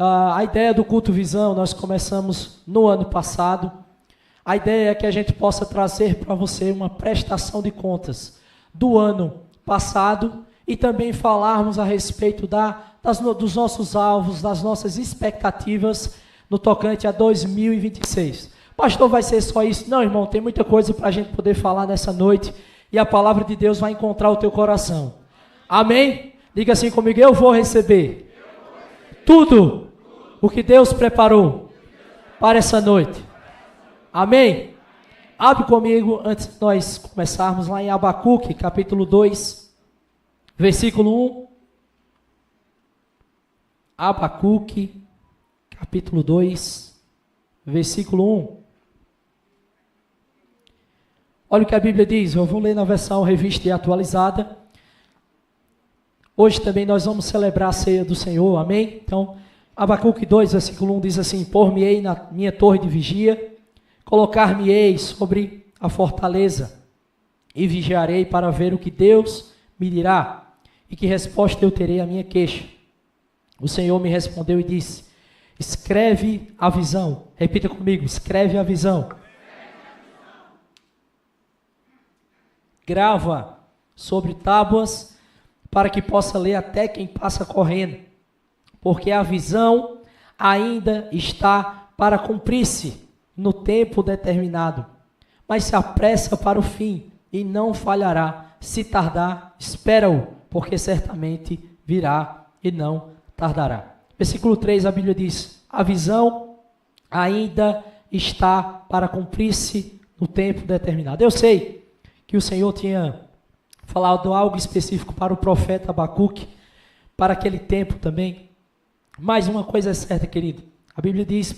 A ideia do Culto Visão, nós começamos no ano passado. A ideia é que a gente possa trazer para você uma prestação de contas do ano passado e também falarmos a respeito dos nossos alvos, das nossas expectativas no tocante a 2026. Pastor, vai ser só isso? Não, irmão, tem muita coisa para a gente poder falar nessa noite e a palavra de Deus vai encontrar o teu coração. Amém? Diga assim comigo, eu vou receber tudo o que Deus preparou para essa noite. Amém? Abre comigo, antes de nós começarmos, lá em Abacuque, capítulo 2, versículo 1. Abacuque, capítulo 2, versículo 1. Olha o que a Bíblia diz, eu vou ler na versão revista e atualizada. Hoje também nós vamos celebrar a ceia do Senhor, amém? Então, Abacuque 2, versículo 1 diz assim, pôr-me-ei na minha torre de vigia, colocar-me-ei sobre a fortaleza e vigiarei para ver o que Deus me dirá e que resposta eu terei à minha queixa. O Senhor me respondeu e disse, escreve a visão. Repita comigo, escreve a visão. Grava sobre tábuas para que possa ler até quem passa correndo, porque a visão ainda está para cumprir-se no tempo determinado, mas se apressa para o fim e não falhará. Se tardar, espera-o, porque certamente virá e não tardará. Versículo 3, a Bíblia diz, a visão ainda está para cumprir-se no tempo determinado. Eu sei que o Senhor tinha falado algo específico para o profeta Abacuque, para aquele tempo também. Mas uma coisa é certa, querido. A Bíblia diz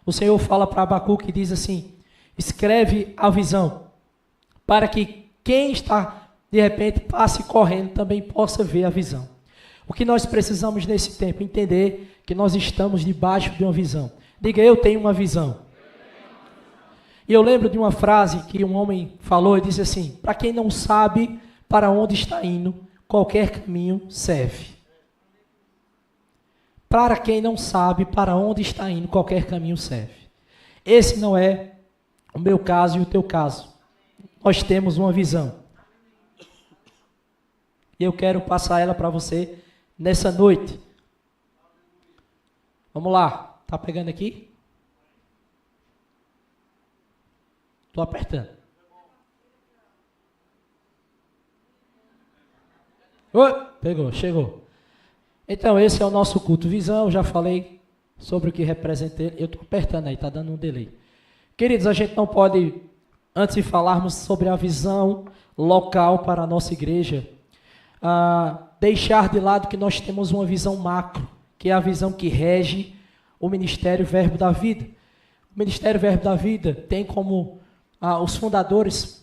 o Senhor fala para Abacuque e diz assim, escreve a visão, para que quem está, de repente, passe correndo, também possa ver a visão. O que nós precisamos nesse tempo? Entender que nós estamos debaixo de uma visão. Diga, eu tenho uma visão. E eu lembro de uma frase que um homem falou e disse assim, para quem não sabe para onde está indo, qualquer caminho serve. Para quem não sabe para onde está indo, qualquer caminho serve. Esse não é o meu caso e o teu caso. Nós temos uma visão. E eu quero passar ela para você nessa noite. Vamos lá. Tá pegando aqui? Estou apertando. Oi, pegou, chegou. Então, esse é o nosso culto visão. Eu já falei sobre o que representa ele. Eu estou apertando aí, está dando um delay. Queridos, a gente não pode, antes de falarmos sobre a visão local para a nossa igreja, deixar de lado que nós temos uma visão macro, que é a visão que rege o Ministério Verbo da Vida. O Ministério Verbo da Vida tem como os fundadores,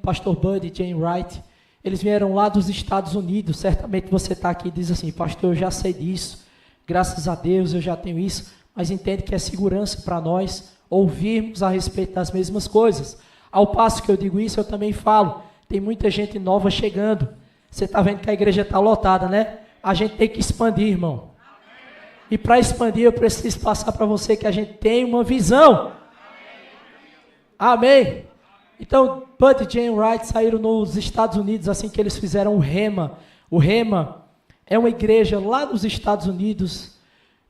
pastor Buddy e Jane Wright, eles vieram lá dos Estados Unidos. Certamente você está aqui e diz assim, pastor, eu já sei disso, graças a Deus eu já tenho isso, mas entende que é segurança para nós ouvirmos a respeito das mesmas coisas. Ao passo que eu digo isso, eu também falo, tem muita gente nova chegando. Você está vendo que a igreja está lotada, né? A gente tem que expandir, irmão. E para expandir, eu preciso passar para você que a gente tem uma visão. Amém. Então, Bud e Jane Wright saíram nos Estados Unidos assim que eles fizeram o Rema. O Rema é uma igreja lá nos Estados Unidos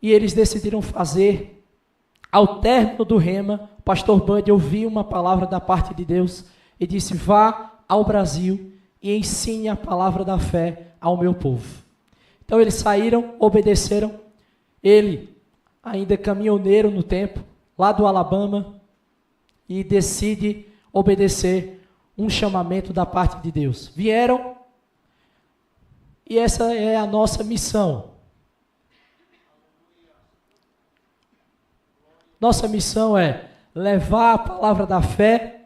e eles decidiram fazer, ao término do Rema, o pastor Bud ouviu uma palavra da parte de Deus e disse, vá ao Brasil e ensine a palavra da fé ao meu povo. Então eles saíram, obedeceram. Ele, ainda caminhoneiro no tempo, lá do Alabama, e decide obedecer um chamamento da parte de Deus. Vieram, e essa é a nossa missão. Nossa missão é levar a palavra da fé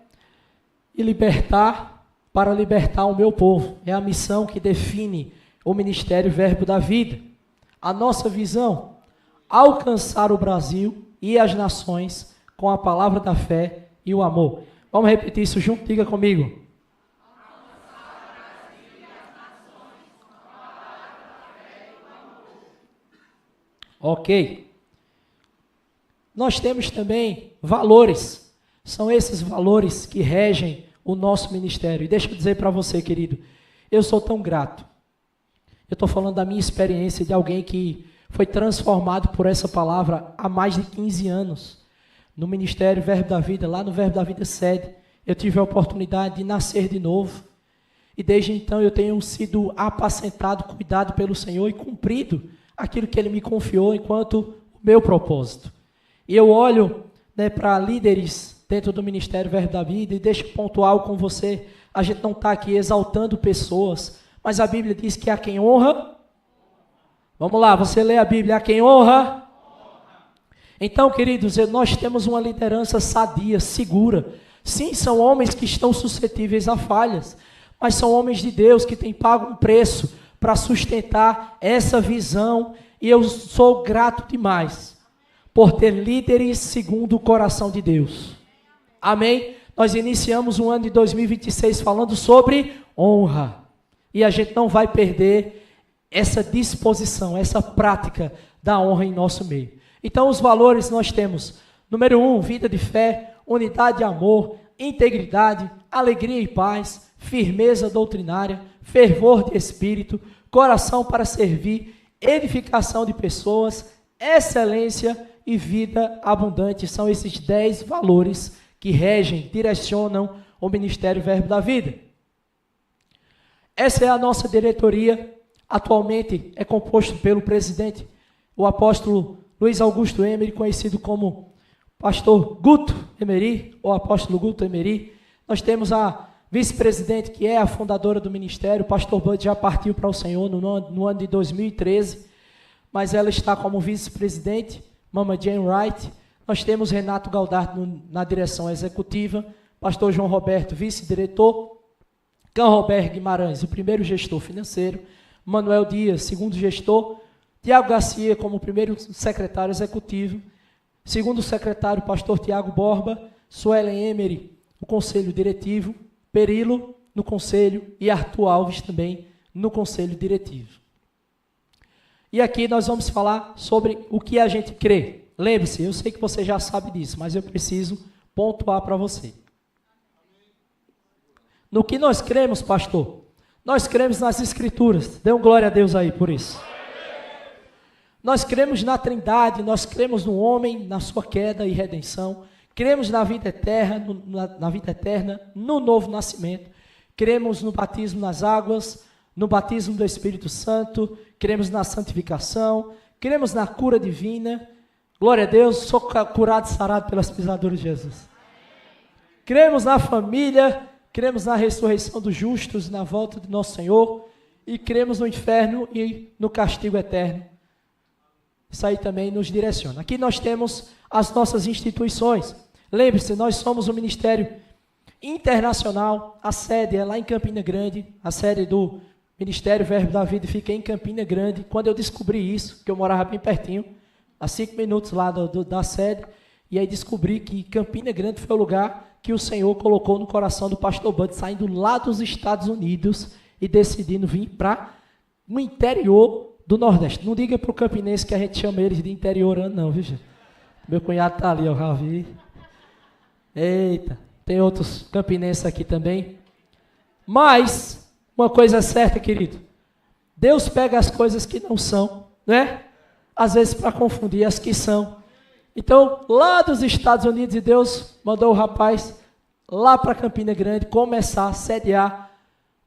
e para libertar o meu povo. É a missão que define o Ministério Verbo da Vida. A nossa visão, alcançar o Brasil e as nações com a palavra da fé e o amor. Vamos repetir isso junto? Diga comigo. Ok. Nós temos também valores. São esses valores que regem o nosso ministério. E deixa eu dizer para você, querido, eu sou tão grato. Eu estou falando da minha experiência de alguém que foi transformado por essa palavra há mais de 15 anos. No Ministério Verbo da Vida, lá no Verbo da Vida Sede, eu tive a oportunidade de nascer de novo. E desde então eu tenho sido apacentado, cuidado pelo Senhor e cumprido aquilo que Ele me confiou enquanto o meu propósito. E eu olho, né, para líderes dentro do Ministério Verbo da Vida e deixo pontual com você. A gente não está aqui exaltando pessoas, mas a Bíblia diz que há quem honra. Vamos lá, você lê a Bíblia, há quem honra. Então, queridos, nós temos uma liderança sadia, segura. Sim, são homens que estão suscetíveis a falhas, mas são homens de Deus que têm pago um preço para sustentar essa visão. E eu sou grato demais por ter líderes segundo o coração de Deus. Amém? Nós iniciamos o ano de 2026 falando sobre honra. E a gente não vai perder essa disposição, essa prática da honra em nosso meio. Então, os valores nós temos: número 1, vida de fé, unidade e amor, integridade, alegria e paz, firmeza doutrinária, fervor de espírito, coração para servir, edificação de pessoas, excelência e vida abundante. São esses 10 valores que regem, direcionam o Ministério Verbo da Vida. Essa é a nossa diretoria. Atualmente é composto pelo presidente, o apóstolo Luiz Augusto Emery, conhecido como pastor Guto Emery, ou apóstolo Guto Emery. Nós temos a vice-presidente, que é a fundadora do ministério. O pastor Bud já partiu para o Senhor no ano de 2013, mas ela está como vice-presidente, Mama Jane Wright. Nós temos Renato Galdart na direção executiva, pastor João Roberto, vice-diretor, Cão Roberto Guimarães, o primeiro gestor financeiro, Manuel Dias, segundo gestor, Tiago Garcia como primeiro secretário executivo, segundo secretário, pastor Tiago Borba, Suelen Emery, o conselho diretivo, Perilo no conselho e Arthur Alves também no conselho diretivo. E aqui nós vamos falar sobre o que a gente crê. Lembre-se, eu sei que você já sabe disso, mas eu preciso pontuar para você. No que nós cremos, pastor? Nós cremos nas Escrituras. Dê um glória a Deus aí por isso. Nós cremos na Trindade, nós cremos no homem, na sua queda e redenção. Cremos na vida eterna, no novo nascimento. Cremos no batismo nas águas, no batismo do Espírito Santo. Cremos na santificação. Cremos na cura divina. Glória a Deus, sou curado e sarado pelas pisaduras de Jesus. Cremos na família, cremos na ressurreição dos justos, na volta de nosso Senhor. E cremos no inferno e no castigo eterno. Isso aí também nos direciona. Aqui nós temos as nossas instituições. Lembre-se, nós somos um ministério internacional. A sede é lá em Campina Grande. A sede do Ministério Verbo da Vida fica em Campina Grande. Quando eu descobri isso, que eu morava bem pertinho, a 5 minutos lá da sede, e aí descobri que Campina Grande foi o lugar que o Senhor colocou no coração do pastor Bud, saindo lá dos Estados Unidos e decidindo vir para o interior do Nordeste. Não diga para o campinense que a gente chama eles de interiorano, não, viu, gente? Meu cunhado está ali, ó, já vi. Eita, tem outros campinenses aqui também. Mas, uma coisa é certa, querido. Deus pega as coisas que não são, né? Às vezes para confundir as que são. Então, lá dos Estados Unidos, e Deus mandou o rapaz lá para Campina Grande começar a sediar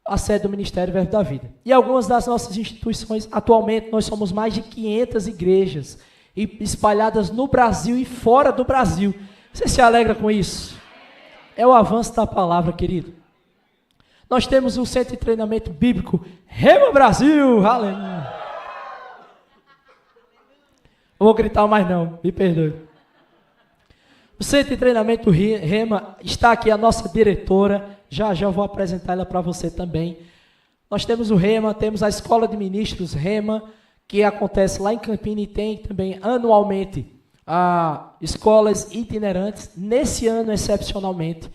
a sede do Ministério Verbo da Vida. E algumas das nossas instituições, atualmente, nós somos mais de 500 igrejas espalhadas no Brasil e fora do Brasil. Você se alegra com isso? É o avanço da palavra, querido. Nós temos um centro de treinamento bíblico, Rema Brasil, aleluia. Não vou gritar mais não, me perdoe. O centro de treinamento Rema, está aqui a nossa diretora, já eu vou apresentar ela para você também. Nós temos o Rema, temos a Escola de Ministros Rema, que acontece lá em Campina e tem também anualmente escolas itinerantes. Nesse ano, excepcionalmente,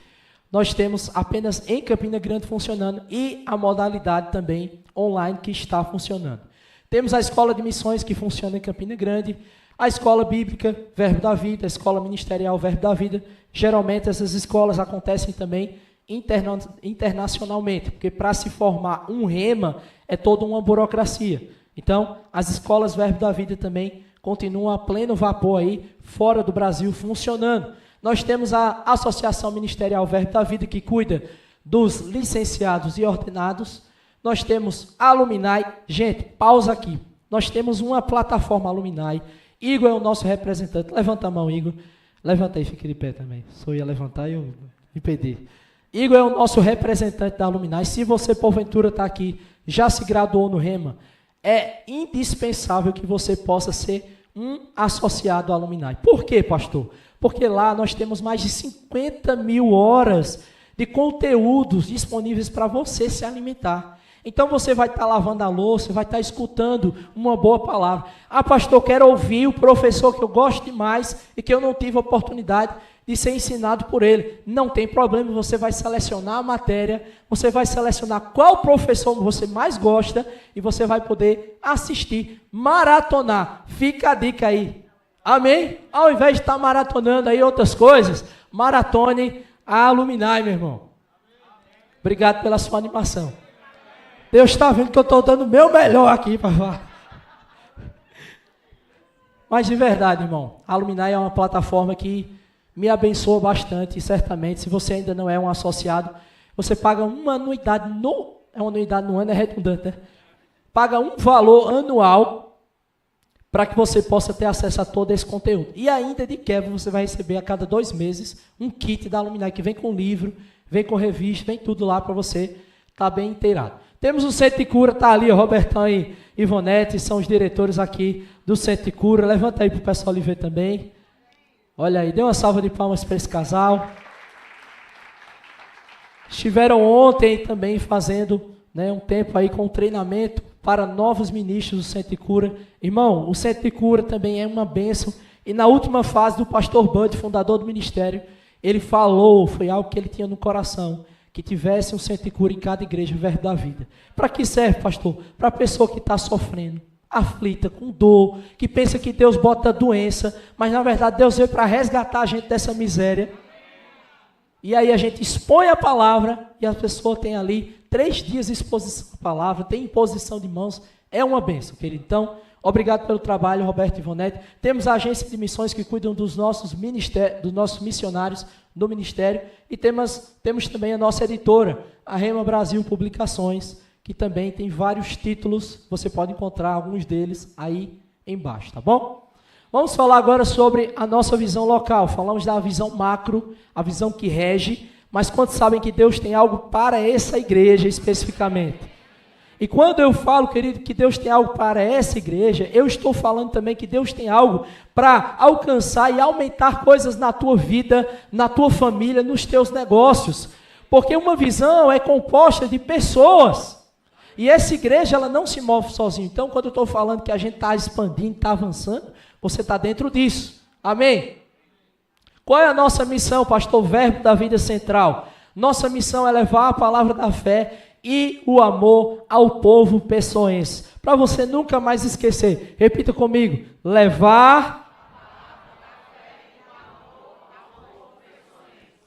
nós temos apenas em Campina Grande funcionando e a modalidade também online que está funcionando. Temos a escola de missões que funciona em Campina Grande, a escola bíblica Verbo da Vida, a escola ministerial Verbo da Vida. Geralmente essas escolas acontecem também internacionalmente, porque para se formar um rema é toda uma burocracia. Então, as escolas Verbo da Vida também continuam a pleno vapor aí, fora do Brasil, funcionando. Nós temos a Associação Ministerial Verbo da Vida, que cuida dos licenciados e ordenados. Nós temos a Alumni. Gente, pausa aqui. Nós temos uma plataforma Alumni. Igor é o nosso representante. Levanta a mão, Igor. Levanta aí, fica de pé também. Só ia levantar e eu me perdi. Igor é o nosso representante da Alumni. Se você, porventura, está aqui, já se graduou no Rema, é indispensável que você possa ser um associado à Alumni. Por quê, pastor? Porque lá nós temos mais de 50 mil horas de conteúdos disponíveis para você se alimentar. Então você vai estar lavando a louça, vai estar escutando uma boa palavra. Ah, pastor, quero ouvir o professor que eu gosto demais e que eu não tive oportunidade de ser ensinado por ele. Não tem problema, você vai selecionar a matéria, você vai selecionar qual professor você mais gosta e você vai poder assistir, maratonar. Fica a dica aí. Amém? Ao invés de estar maratonando aí outras coisas, maratone a Alumni, meu irmão. Obrigado pela sua animação. Deus está vendo que eu estou dando o meu melhor aqui para falar. Mas de verdade, irmão, a Alumni é uma plataforma que me abençoa bastante, e certamente, se você ainda não é um associado, você paga uma anuidade, é uma anuidade no ano, é redundante, né? Paga um valor anual para que você possa ter acesso a todo esse conteúdo. E ainda de quebra, você vai receber a cada 2 meses um kit da Alumni, que vem com livro, vem com revista, vem tudo lá para você estar bem inteirado. Temos o Centro de Cura, está ali, o Robertão e Ivonete, são os diretores aqui do Centro de Cura. Levanta aí para o pessoal ali ver também. Olha aí, dê uma salva de palmas para esse casal. Estiveram ontem também fazendo, né, um tempo aí com treinamento para novos ministros do Centro de Cura. Irmão, o Centro de Cura também é uma bênção. E na última fase do pastor Bud, fundador do ministério, ele falou, foi algo que ele tinha no coração, que tivesse um Centro de Cura em cada igreja, Verbo da Vida. Para que serve, pastor? Para a pessoa que está sofrendo, aflita, com dor, que pensa que Deus bota doença, mas na verdade Deus veio para resgatar a gente dessa miséria. E aí a gente expõe a palavra e a pessoa tem ali 3 dias de exposição à palavra, tem imposição de mãos, é uma bênção, querido. Então, obrigado pelo trabalho, Roberto e Ivonete. Temos a agência de missões que cuidam dos nossos missionários do ministério e temos também a nossa editora, a Rema Brasil Publicações, que também tem vários títulos, você pode encontrar alguns deles aí embaixo, tá bom? Vamos falar agora sobre a nossa visão local. Falamos da visão macro, a visão que rege, mas quantos sabem que Deus tem algo para essa igreja especificamente? E quando eu falo, querido, que Deus tem algo para essa igreja, eu estou falando também que Deus tem algo para alcançar e aumentar coisas na tua vida, na tua família, nos teus negócios. Porque uma visão é composta de pessoas. E essa igreja, ela não se move sozinha. Então, quando eu estou falando que a gente está expandindo, está avançando, você está dentro disso. Amém? Qual é a nossa missão, pastor Verbo da Vida Central? Nossa missão é levar a palavra da fé e o amor ao povo pessoense. Para você nunca mais esquecer. Repita comigo. Levar.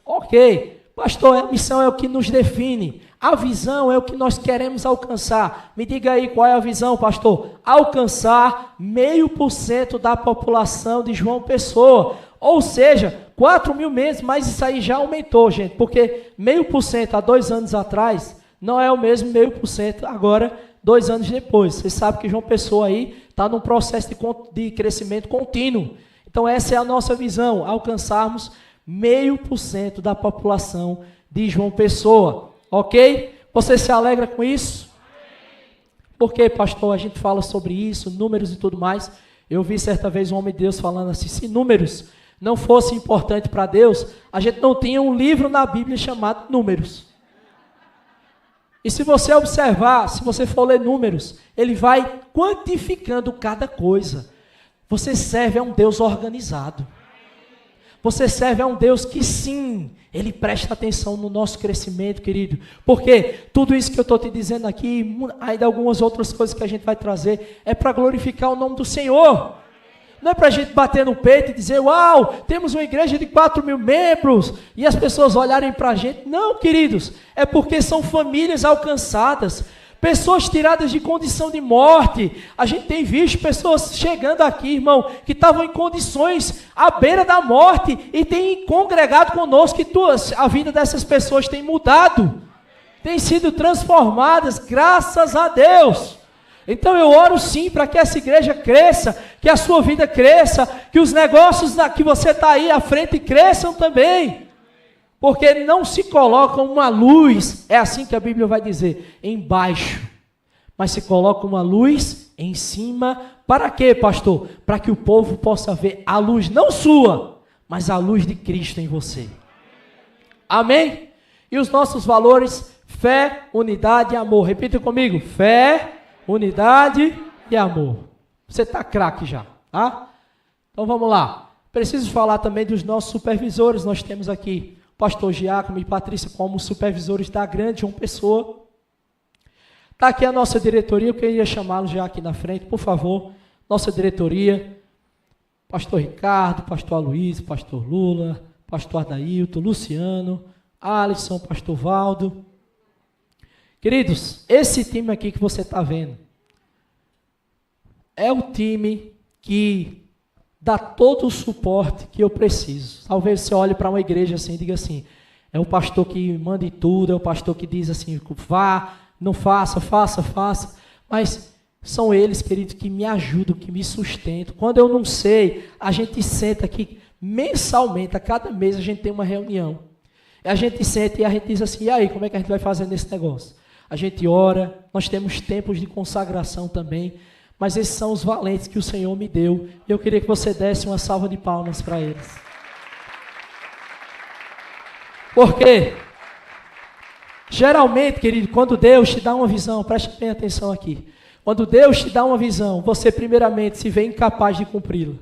Ok. Pastor, a missão é o que nos define. A visão é o que nós queremos alcançar. Me diga aí qual é a visão, pastor. Alcançar 0,5% da população de João Pessoa. Ou seja, 4 mil membros, mas isso aí já aumentou, gente. Porque 0,5% há 2 anos atrás não é o mesmo 0,5% agora, 2 anos depois. Você sabe que João Pessoa aí está num processo de crescimento contínuo. Então essa é a nossa visão, alcançarmos 0,5% da população de João Pessoa. Ok? Você se alegra com isso? Porque, pastor, a gente fala sobre isso, números e tudo mais. Eu vi certa vez um homem de Deus falando assim, se números não fossem importantes para Deus, a gente não tinha um livro na Bíblia chamado Números. E se você observar, se você for ler Números, ele vai quantificando cada coisa. Você serve a um Deus organizado. Você serve a um Deus que sim, Ele presta atenção no nosso crescimento, querido. Porque tudo isso que eu estou te dizendo aqui, ainda algumas outras coisas que a gente vai trazer, é para glorificar o nome do Senhor. Não é para a gente bater no peito e dizer, uau, temos uma igreja de 4.000 membros, e as pessoas olharem para a gente. Não, queridos, é porque são famílias alcançadas, pessoas tiradas de condição de morte. A gente tem visto pessoas chegando aqui, irmão, que estavam em condições à beira da morte, e têm congregado conosco, e a vida dessas pessoas tem mudado, tem sido transformadas, graças a Deus. Então eu oro sim para que essa igreja cresça, que a sua vida cresça, que os negócios que você está aí à frente cresçam também. Porque não se coloca uma luz, é assim que a Bíblia vai dizer, embaixo. Mas se coloca uma luz em cima, para quê, pastor? Para que o povo possa ver a luz, não sua, mas a luz de Cristo em você. Amém? E os nossos valores, fé, unidade e amor. Repita comigo, fé, unidade e amor. Você está craque já, tá? Então vamos lá. Preciso falar também dos nossos supervisores. Nós temos aqui o pastor Giacomo e Patrícia como supervisores da Grande João Pessoa. Está aqui a nossa diretoria, eu queria chamá-los já aqui na frente, por favor. Nossa diretoria, pastor Ricardo, pastor Aloysio, pastor Lula, pastor Adailton, Luciano, Alisson, pastor Valdo. Queridos, esse time aqui que você está vendo é o time que dá todo o suporte que eu preciso. Talvez você olhe para uma igreja assim e diga assim, é o pastor que manda em tudo, é o pastor que diz assim, vá, não faça, faça, faça. Mas são eles, queridos, que me ajudam, que me sustentam. Quando eu não sei, a gente senta aqui mensalmente, a cada mês a gente tem uma reunião. A gente senta e a gente diz assim, e aí, como é que a gente vai fazer nesse negócio? A gente ora, nós temos tempos de consagração também, mas esses são os valentes que o Senhor me deu. Eu queria que você desse uma salva de palmas para eles. Porque, geralmente, querido, quando Deus te dá uma visão, preste bem atenção aqui, quando Deus te dá uma visão, você primeiramente se vê incapaz de cumpri-la.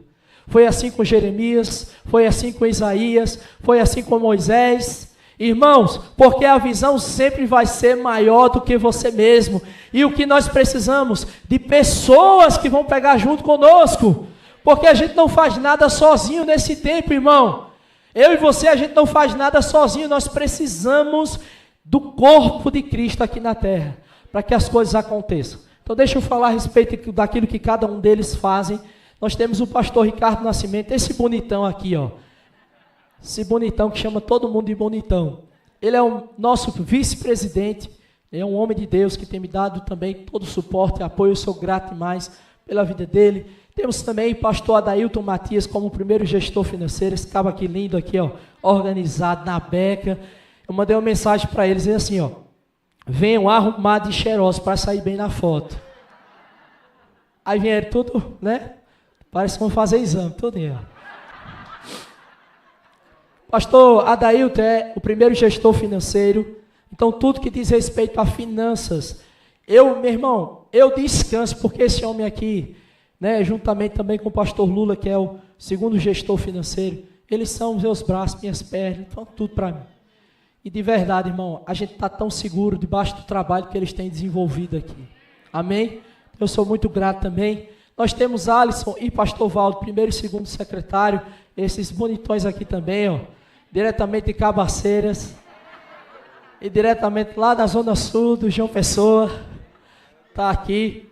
Foi assim com Jeremias, foi assim com Isaías, foi assim com Moisés. Irmãos, porque a visão sempre vai ser maior do que você mesmo. E o que nós precisamos? De pessoas que vão pegar junto conosco. Porque a gente não faz nada sozinho nesse tempo, irmão. Eu e você, a gente não faz nada sozinho. Nós precisamos do corpo de Cristo aqui na terra, para que as coisas aconteçam. Então deixa eu falar a respeito daquilo que cada um deles fazem. Nós temos o pastor Ricardo Nascimento, esse bonitão aqui, ó. Esse bonitão que chama todo mundo de bonitão. Ele é o nosso vice-presidente, é um homem de Deus que tem me dado também todo o suporte e apoio. Eu sou grato demais pela vida dele. Temos também o pastor Adailton Matias como primeiro gestor financeiro. Esse cabo aqui lindo aqui, ó, organizado na beca. Eu mandei uma mensagem para eles assim, ó, venham arrumados e cheirosos para sair bem na foto. Aí vieram tudo, né? Parece que vão fazer exame, tudo aí, ó. Pastor Adailton é o primeiro gestor financeiro, então tudo que diz respeito a finanças, meu irmão, eu descanso, porque esse homem aqui, né, juntamente também com o pastor Lula, que é o segundo gestor financeiro, eles são os meus braços, minhas pernas, então tudo para mim. E de verdade, irmão, a gente está tão seguro debaixo do trabalho que eles têm desenvolvido aqui. Amém? Eu sou muito grato também. Nós temos Alisson e pastor Valdo, primeiro e segundo secretário, esses bonitões aqui também, ó, diretamente de Cabaceiras, e diretamente lá da Zona Sul, do João Pessoa, está aqui.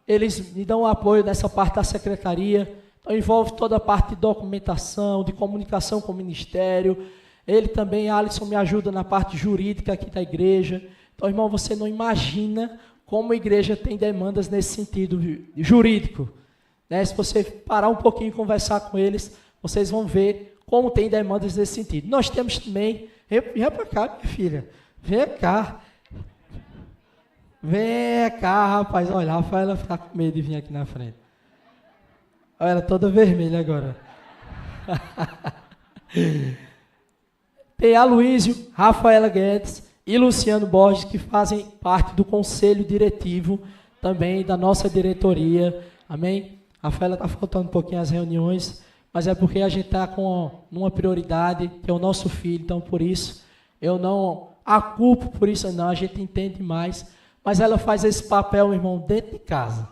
Eles me dão o apoio nessa parte da secretaria, então envolve toda a parte de documentação, de comunicação com o ministério. Ele também, Alisson, me ajuda na parte jurídica aqui da igreja. Então, irmão, você não imagina como a igreja tem demandas nesse sentido jurídico, né? Se você parar um pouquinho e conversar com eles, vocês vão ver como tem demandas nesse sentido. Nós temos também, vem para cá, minha filha, vem cá. Vem cá, rapaz, olha, a Rafaela fica com medo de vir aqui na frente. Olha, ela toda vermelha agora. Tem Aloysio, Rafaela Guedes e Luciano Borges, que fazem parte do conselho diretivo também da nossa diretoria. Amém? A Rafaela está faltando um pouquinho às reuniões, mas é porque a gente está com uma prioridade, que é o nosso filho, então por isso eu não a culpo por isso não, a gente entende mais, mas ela faz esse papel, meu irmão, dentro de casa.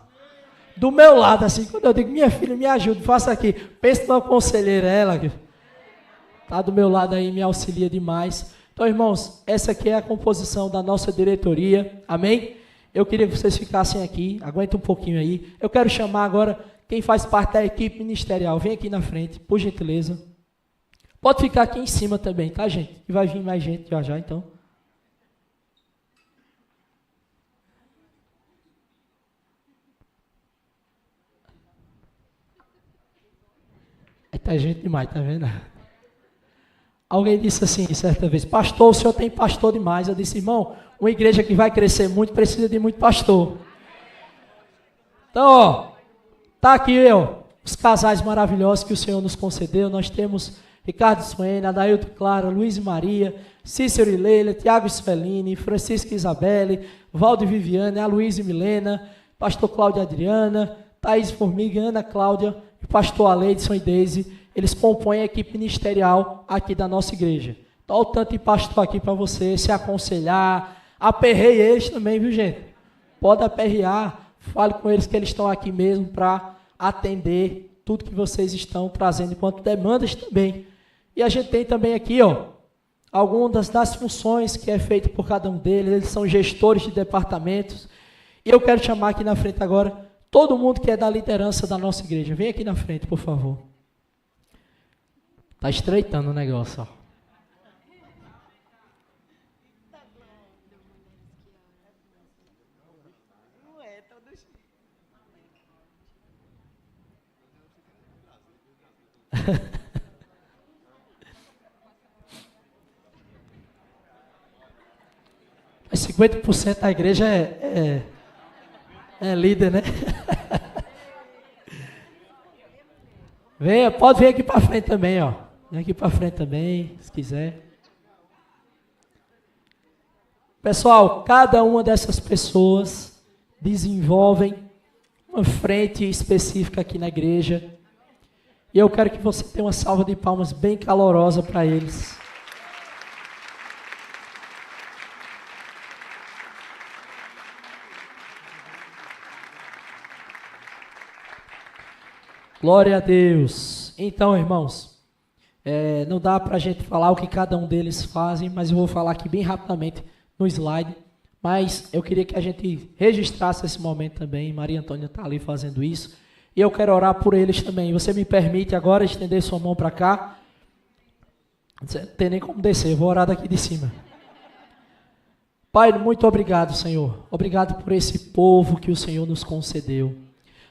Do meu lado, assim, quando eu digo, minha filha, me ajude, faça aqui, pensa numa conselheira, ela que está do meu lado aí, me auxilia demais. Então, irmãos, essa aqui é a composição da nossa diretoria, amém? Eu queria que vocês ficassem aqui, aguenta um pouquinho aí. Eu quero chamar agora quem faz parte da equipe ministerial, vem aqui na frente, por gentileza. Pode ficar aqui em cima também, tá, gente? E vai vir mais gente já já, então. Tá gente demais, tá vendo? Alguém disse assim, certa vez, pastor, o senhor tem pastor demais. Eu disse, irmão, uma igreja que vai crescer muito, precisa de muito pastor. Então, ó, tá aqui, os casais maravilhosos que o Senhor nos concedeu. Nós temos Ricardo Suene, Adailton Clara, Luiz e Maria, Cícero e Leila, Tiago e Svelini, Francisco e Isabelle, Valdo e Viviane, Aloysio e Milena, pastor Cláudio e Adriana, Thaís Formiga, Ana Cláudia, e pastor Aleidson e Deise. Eles compõem a equipe ministerial aqui da nossa igreja. Então, o tanto de pastor aqui para você se aconselhar, aperreie eles também, viu, gente? Pode aperrear, fale com eles que eles estão aqui mesmo para atender tudo que vocês estão trazendo enquanto demandas também. E a gente tem também aqui, algumas das funções que é feito por cada um deles. Eles são gestores de departamentos. E eu quero chamar aqui na frente agora todo mundo que é da liderança da nossa igreja. Vem aqui na frente, por favor. Está estreitando o negócio, ó. Mas 50% da igreja é líder, né? Venha, pode vir aqui para frente também, ó. Vem aqui para frente também, se quiser. Pessoal, cada uma dessas pessoas desenvolvem uma frente específica aqui na igreja. E eu quero que você tenha uma salva de palmas bem calorosa para eles. Glória a Deus. Então, irmãos, não dá para a gente falar o que cada um deles fazem, mas eu vou falar aqui bem rapidamente no slide. Mas eu queria que a gente registrasse esse momento também. Maria Antônia está ali fazendo isso. E eu quero orar por eles também. Você me permite agora estender sua mão para cá? Não tem nem como descer, eu vou orar daqui de cima. Pai, muito obrigado, Senhor. Obrigado por esse povo que o Senhor nos concedeu.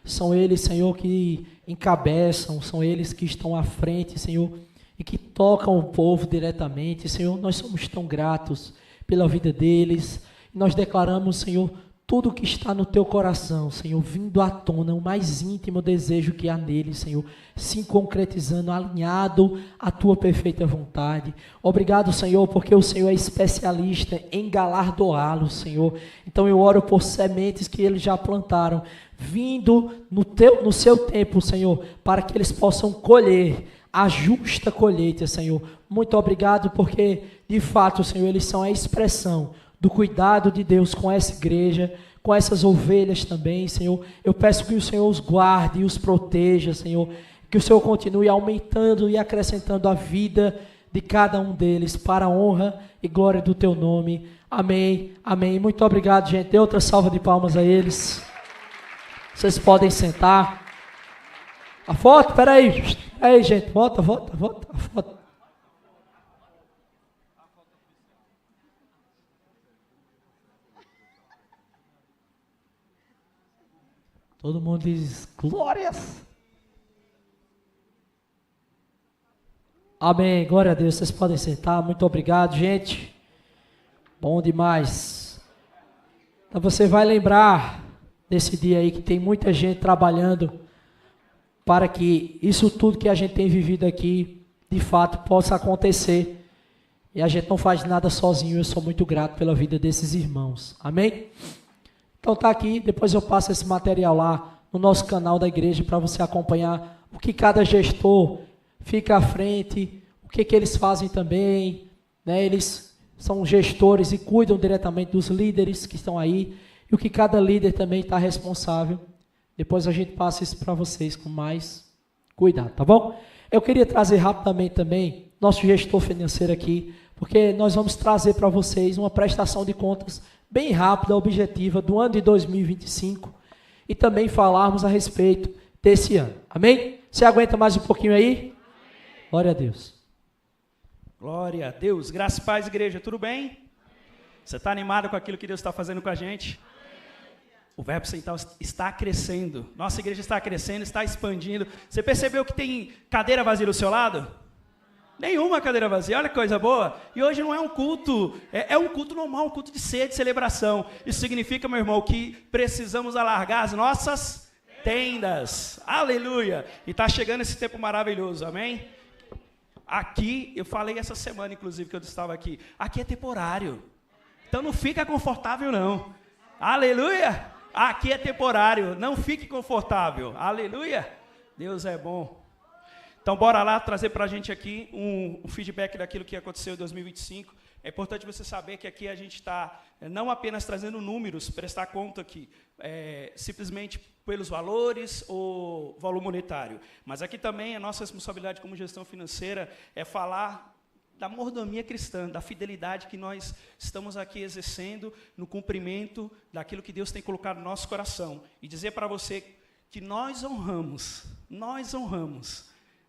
São eles, Senhor, que encabeçam, são eles que estão à frente, Senhor, e que tocam o povo diretamente. Senhor, nós somos tão gratos pela vida deles. E nós declaramos, Senhor, tudo que está no teu coração, Senhor, vindo à tona, o mais íntimo desejo que há nele, Senhor, se concretizando, alinhado à tua perfeita vontade. Obrigado, Senhor, porque o Senhor é especialista em galardoá-los, Senhor. Então eu oro por sementes que eles já plantaram, vindo no seu tempo, Senhor, para que eles possam colher a justa colheita, Senhor. Muito obrigado, porque de fato, Senhor, eles são a expressão do cuidado de Deus com essa igreja, com essas ovelhas também, Senhor. Eu peço que o Senhor os guarde e os proteja, Senhor. Que o Senhor continue aumentando e acrescentando a vida de cada um deles, para a honra e glória do teu nome. Amém, amém. Muito obrigado, gente. Dê outra salva de palmas a eles. Vocês podem sentar. A foto, peraí. Aí, gente, volta a foto. Todo mundo diz glórias. Amém, glória a Deus. Vocês podem sentar. Muito obrigado, gente. Bom demais. Então você vai lembrar desse dia aí que tem muita gente trabalhando para que isso tudo que a gente tem vivido aqui, de fato, possa acontecer. E a gente não faz nada sozinho. Eu sou muito grato pela vida desses irmãos. Amém? Então tá aqui, depois eu passo esse material lá no nosso canal da igreja para você acompanhar o que cada gestor fica à frente, o que eles fazem também, né? Eles são gestores e cuidam diretamente dos líderes que estão aí, e o que cada líder também está responsável. Depois a gente passa isso para vocês com mais cuidado, tá bom? Eu queria trazer rapidamente também nosso gestor financeiro aqui, porque nós vamos trazer para vocês uma prestação de contas bem rápida, objetiva, do ano de 2025, e também falarmos a respeito desse ano. Amém? Você aguenta mais um pouquinho aí? Glória a Deus. Glória a Deus. Graça e paz, igreja. Tudo bem? Você está animado com aquilo que Deus está fazendo com a gente? O Verbo Central está crescendo. Nossa igreja está crescendo, está expandindo. Você percebeu que tem cadeira vazia do seu lado? Nenhuma cadeira vazia. Olha que coisa boa. E hoje não é um culto, é um culto normal, um culto de ceia, de celebração. Isso significa, meu irmão, que precisamos alargar as nossas tendas. Aleluia. E está chegando esse tempo maravilhoso. Amém? Aqui, eu falei essa semana, inclusive, que eu estava aqui. Aqui é temporário. Então não fica confortável, não. Aleluia. Aqui é temporário. Não fique confortável. Aleluia. Deus é bom. Então, bora lá trazer para a gente aqui um feedback daquilo que aconteceu em 2025. É importante você saber que aqui a gente está não apenas trazendo números, prestar conta aqui, simplesmente pelos valores ou valor monetário. Mas aqui também a nossa responsabilidade como gestão financeira é falar da mordomia cristã, da fidelidade que nós estamos aqui exercendo no cumprimento daquilo que Deus tem colocado no nosso coração. E dizer para você que nós honramos,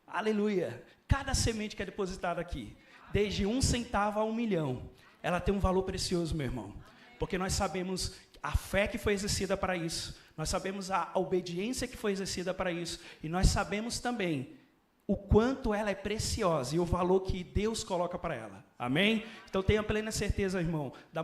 aleluia, cada semente que é depositada aqui, desde 1 centavo a 1 milhão, ela tem um valor precioso, meu irmão. Porque nós sabemos a fé que foi exercida para isso, nós sabemos a obediência que foi exercida para isso, e nós sabemos também o quanto ela é preciosa e o valor que Deus coloca para ela. Amém? Então tenha plena certeza, irmão, da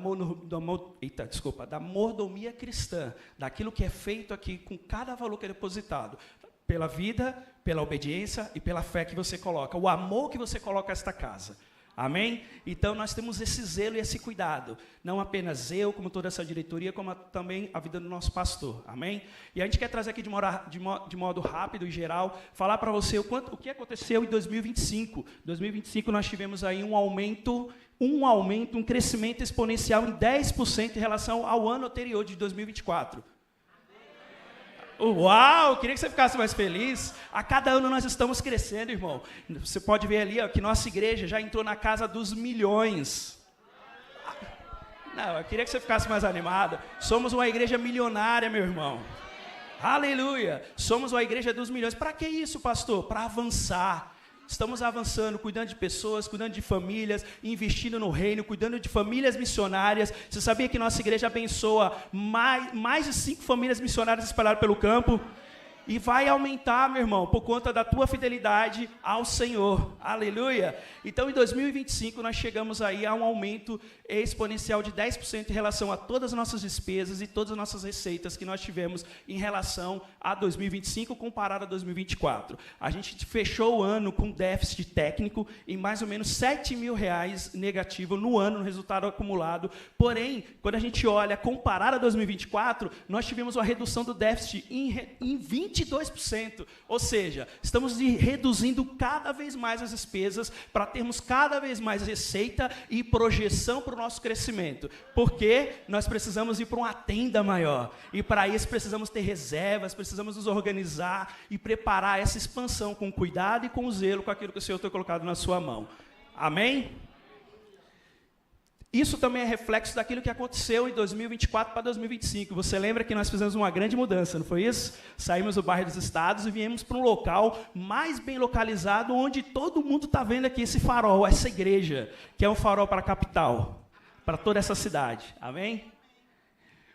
mordomia cristã, daquilo que é feito aqui com cada valor que é depositado, pela vida, pela obediência e pela fé que você coloca, o amor que você coloca a esta casa. Amém? Então nós temos esse zelo e esse cuidado, não apenas eu, como toda essa diretoria, como também a vida do nosso pastor. Amém? E a gente quer trazer aqui de modo rápido e geral, falar para você o que aconteceu em 2025. 2025 nós tivemos aí um crescimento exponencial em 10% em relação ao ano anterior de 2024. Uau, queria que você ficasse mais feliz. A cada ano nós estamos crescendo, irmão. Você pode ver ali que nossa igreja já entrou na casa dos milhões. Não, eu queria que você ficasse mais animado. Somos uma igreja milionária, meu irmão. Aleluia. Somos uma igreja dos milhões. Para que isso, pastor? Para avançar. Estamos avançando, cuidando de pessoas, cuidando de famílias, investindo no reino, cuidando de famílias missionárias. Você sabia que nossa igreja abençoa mais de 5 famílias missionárias espalhadas pelo campo? E vai aumentar, meu irmão, por conta da tua fidelidade ao Senhor. Aleluia. Então, em 2025, nós chegamos aí a um aumento exponencial de 10% em relação a todas as nossas despesas e todas as nossas receitas que nós tivemos em relação a 2025 comparado a 2024. A gente fechou o ano com déficit técnico em mais ou menos R$7 mil negativo no ano, no resultado acumulado. Porém, quando a gente olha comparado a 2024, nós tivemos uma redução do déficit em 22%. Ou seja, estamos reduzindo cada vez mais as despesas para termos cada vez mais receita e projeção para o nosso crescimento. Porque nós precisamos ir para uma tenda maior. E para isso precisamos ter reservas, precisamos nos organizar e preparar essa expansão com cuidado e com zelo com aquilo que o Senhor tem colocado na sua mão. Amém? Isso também é reflexo daquilo que aconteceu em 2024 para 2025. Você lembra que nós fizemos uma grande mudança, não foi isso? Saímos do bairro dos Estados e viemos para um local mais bem localizado, onde todo mundo está vendo aqui esse farol, essa igreja, que é um farol para a capital, para toda essa cidade. Amém?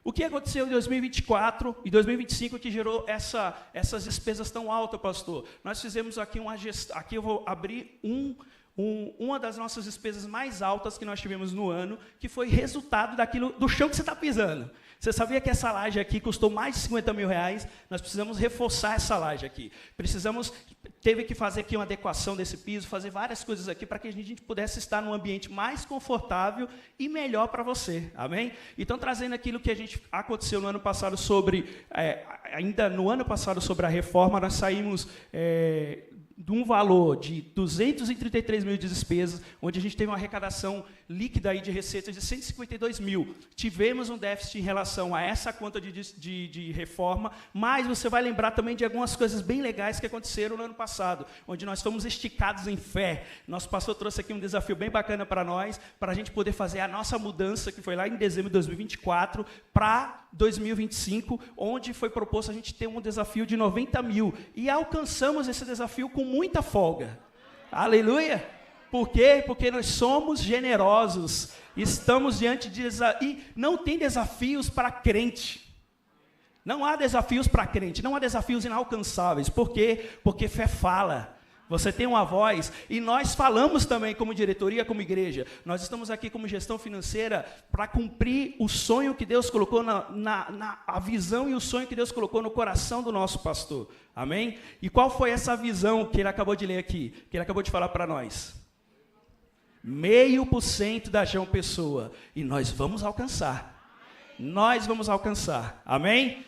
O que aconteceu em 2024 e 2025 que gerou essas despesas tão altas, pastor? Nós fizemos aqui uma gestão. Aqui eu vou abrir uma das nossas despesas mais altas que nós tivemos no ano, que foi resultado do chão que você está pisando. Você sabia que essa laje aqui custou mais de 50 mil reais? Nós precisamos reforçar essa laje aqui. Teve que fazer aqui uma adequação desse piso, fazer várias coisas aqui para que a gente pudesse estar num ambiente mais confortável e melhor para você. Amém? Então, trazendo aquilo que aconteceu no ano passado ainda no ano passado sobre a reforma, nós saímos de um valor de 233 mil de despesas, onde a gente teve uma arrecadação líquida aí de receitas de 152 mil. Tivemos um déficit em relação a essa conta de reforma, mas você vai lembrar também de algumas coisas bem legais que aconteceram no ano passado, onde nós fomos esticados em fé. Nosso pastor trouxe aqui um desafio bem bacana para nós, para a gente poder fazer a nossa mudança, que foi lá em dezembro de 2024, para 2025, onde foi proposto a gente ter um desafio de 90 mil. E alcançamos esse desafio com muita folga. Aleluia! Por quê? Porque nós somos generosos. Estamos diante de e não tem desafios para crente. Não há desafios para crente, não há desafios inalcançáveis. Por quê? Porque fé fala. Você tem uma voz, e nós falamos também como diretoria, como igreja. Nós estamos aqui como gestão financeira para cumprir o sonho que Deus colocou, a visão e o sonho que Deus colocou no coração do nosso pastor. Amém? E qual foi essa visão que ele acabou de ler aqui, que ele acabou de falar para nós? 0,5% da João Pessoa. E nós vamos alcançar. Nós vamos alcançar. Amém?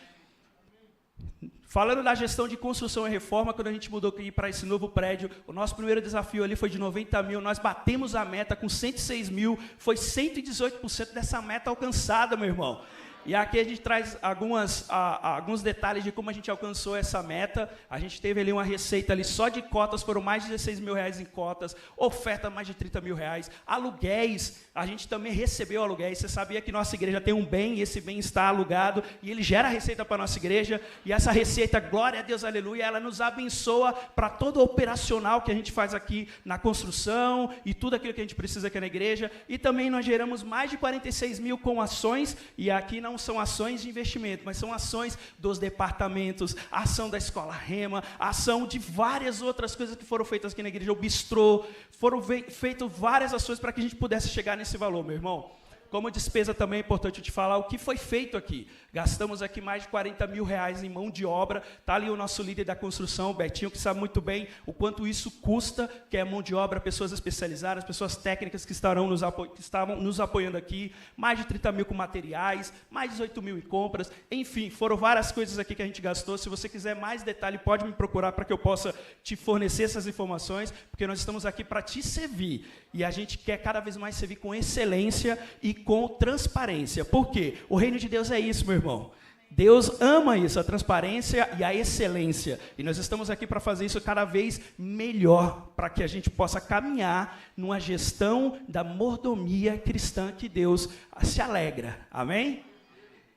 Falando da gestão de construção e reforma, quando a gente mudou aqui para esse novo prédio, o nosso primeiro desafio ali foi de 90 mil, nós batemos a meta com 106 mil, foi 118% dessa meta alcançada, meu irmão. E aqui a gente traz alguns detalhes de como a gente alcançou essa meta. A gente teve ali uma receita ali só de cotas, foram mais de 16 mil reais em cotas, oferta mais de 30 mil reais, aluguéis, a gente também recebeu aluguéis. Você sabia que nossa igreja tem um bem, e esse bem está alugado, e ele gera receita para a nossa igreja, e essa receita, glória a Deus, aleluia, ela nos abençoa para todo o operacional que a gente faz aqui na construção, e tudo aquilo que a gente precisa aqui na igreja, e também nós geramos mais de 46 mil com ações, e aqui não são ações de investimento, mas são ações dos departamentos, a ação da escola Rema, a ação de várias outras coisas que foram feitas aqui na igreja, o bistrô, foram feitas várias ações para que a gente pudesse chegar nesse valor, meu irmão. Como despesa também é importante eu te falar o que foi feito aqui. Gastamos aqui mais de 40 mil reais em mão de obra. Está ali o nosso líder da construção, o Betinho, que sabe muito bem o quanto isso custa, que é mão de obra, pessoas especializadas, pessoas técnicas que estavam nos apoiando aqui. Mais de 30 mil com materiais, mais de 18 mil em compras. Enfim, foram várias coisas aqui que a gente gastou. Se você quiser mais detalhe, pode me procurar para que eu possa te fornecer essas informações, porque nós estamos aqui para te servir. E a gente quer cada vez mais servir com excelência e com transparência. Por quê? O reino de Deus é isso, meu irmão. Deus ama isso, a transparência e a excelência. E nós estamos aqui para fazer isso cada vez melhor, para que a gente possa caminhar numa gestão da mordomia cristã que Deus se alegra. Amém?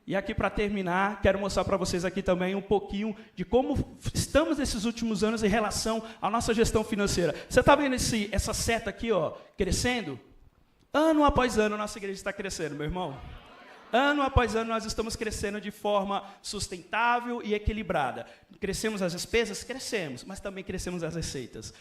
E aqui, para terminar, quero mostrar para vocês aqui também um pouquinho de como estamos nesses últimos anos em relação à nossa gestão financeira. Você está vendo essa seta aqui, ó, crescendo? Ano após ano, nossa igreja está crescendo, meu irmão. Ano após ano, nós estamos crescendo de forma sustentável e equilibrada. Crescemos as despesas? Crescemos, mas também crescemos as receitas.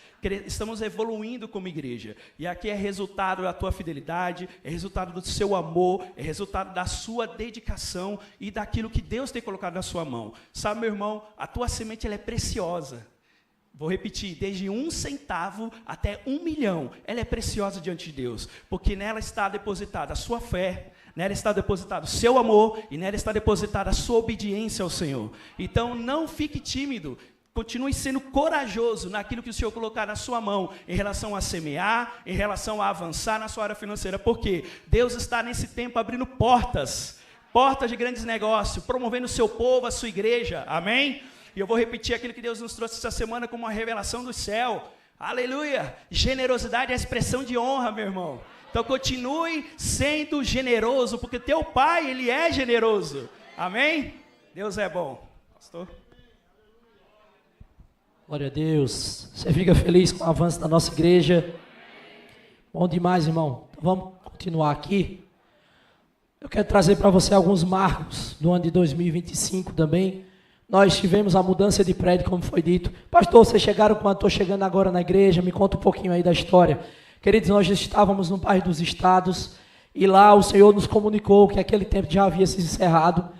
Estamos evoluindo como igreja. E aqui é resultado da tua fidelidade, é resultado do seu amor, é resultado da sua dedicação e daquilo que Deus tem colocado na sua mão. Sabe, meu irmão, a tua semente ela é preciosa. Vou repetir, desde 1 centavo até 1 milhão, ela é preciosa diante de Deus, porque nela está depositada a sua fé, nela está depositado o seu amor, e nela está depositada a sua obediência ao Senhor. Então, não fique tímido, continue sendo corajoso naquilo que o Senhor colocar na sua mão, em relação a semear, em relação a avançar na sua área financeira, porque Deus está nesse tempo abrindo portas de grandes negócios, promovendo o seu povo, a sua igreja, amém? E eu vou repetir aquilo que Deus nos trouxe essa semana como uma revelação do céu. Aleluia! Generosidade é a expressão de honra, meu irmão. Então continue sendo generoso, porque teu pai, ele é generoso. Amém? Deus é bom. Pastor? Glória a Deus. Você fica feliz com o avanço da nossa igreja? Bom demais, irmão. Então vamos continuar aqui. Eu quero trazer para você alguns marcos do ano de 2025 também. Nós tivemos a mudança de prédio, como foi dito. Pastor, vocês chegaram quando estou chegando agora na igreja, me conta um pouquinho aí da história. Queridos, nós estávamos no bairro dos Estados E lá o Senhor nos comunicou que aquele tempo já havia se encerrado.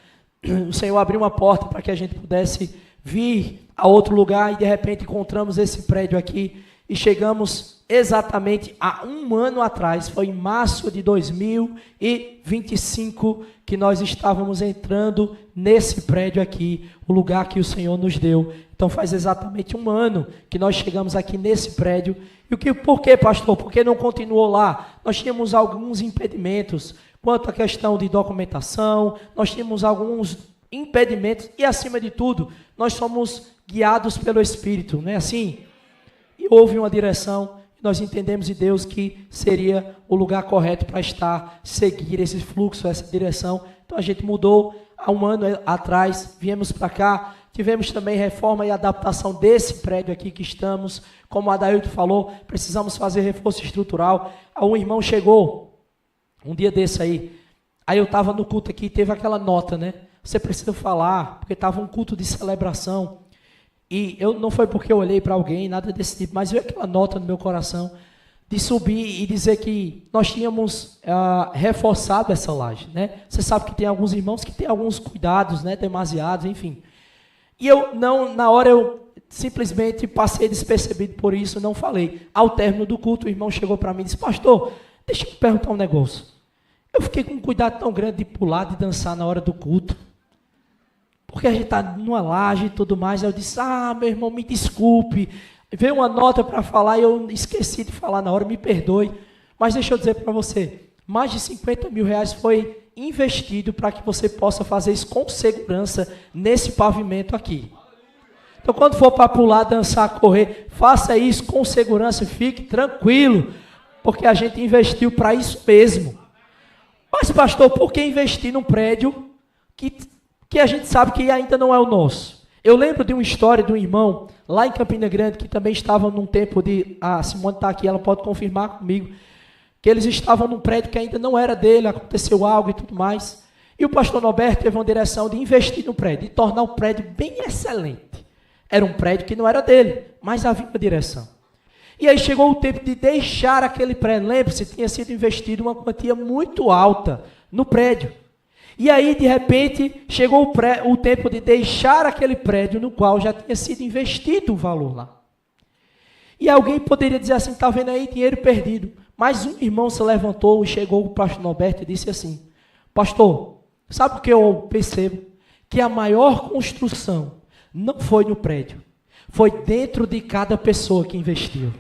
O Senhor abriu uma porta para que a gente pudesse vir a outro lugar e de repente encontramos esse prédio aqui e chegamos exatamente há um ano atrás, foi em março de 2025 que nós estávamos entrando nesse prédio aqui, o lugar que o Senhor nos deu. Então faz exatamente um ano que nós chegamos aqui nesse prédio. E por quê, pastor? Porque não continuou lá? Nós tínhamos alguns impedimentos quanto à questão de documentação, nós tínhamos alguns impedimentos e, acima de tudo, nós somos guiados pelo Espírito, não é assim? E houve uma direção, e nós entendemos de Deus que seria o lugar correto para estar, seguir esse fluxo, essa direção. Então a gente mudou há um ano atrás, viemos para cá, tivemos também reforma e adaptação desse prédio aqui que estamos. Como a Adailton falou, precisamos fazer reforço estrutural. Um irmão chegou um dia desse aí eu estava no culto aqui, teve aquela nota, né? Você precisa falar, porque estava um culto de celebração. E não foi porque eu olhei para alguém, nada desse tipo, mas veio aquela nota no meu coração de subir e dizer que nós tínhamos reforçado essa laje, né? Você sabe que tem alguns irmãos que têm alguns cuidados, né? Demasiados, enfim. E na hora eu simplesmente passei despercebido por isso, não falei. Ao término do culto, o irmão chegou para mim e disse: pastor, deixa eu te perguntar um negócio. Eu fiquei com um cuidado tão grande de pular, de dançar na hora do culto, porque a gente está numa laje e tudo mais. Aí eu disse: meu irmão, me desculpe, veio uma nota para falar e eu esqueci de falar na hora, me perdoe. Mas deixa eu dizer para você, mais de 50 mil reais foi investido para que você possa fazer isso com segurança nesse pavimento aqui. Então, quando for para pular, dançar, correr, faça isso com segurança, fique tranquilo, porque a gente investiu para isso mesmo. Mas, pastor, por que investir num prédio que a gente sabe que ainda não é o nosso? Eu lembro de uma história de um irmão lá em Campina Grande, que também estava num tempo a Simone está aqui, ela pode confirmar comigo, que eles estavam num prédio que ainda não era dele, aconteceu algo e tudo mais. E o pastor Norberto teve uma direção de investir no prédio, de tornar o prédio bem excelente. Era um prédio que não era dele, mas havia uma direção. E aí chegou o tempo de deixar aquele prédio. Lembre-se, tinha sido investido uma quantia muito alta no prédio. E aí, de repente, chegou o tempo de deixar aquele prédio no qual já tinha sido investido o valor lá. E alguém poderia dizer assim: está vendo aí, dinheiro perdido. Mas um irmão se levantou e chegou para o pastor Norberto e disse assim: pastor, sabe o que eu percebo? Que a maior construção não foi no prédio, foi dentro de cada pessoa que investiu.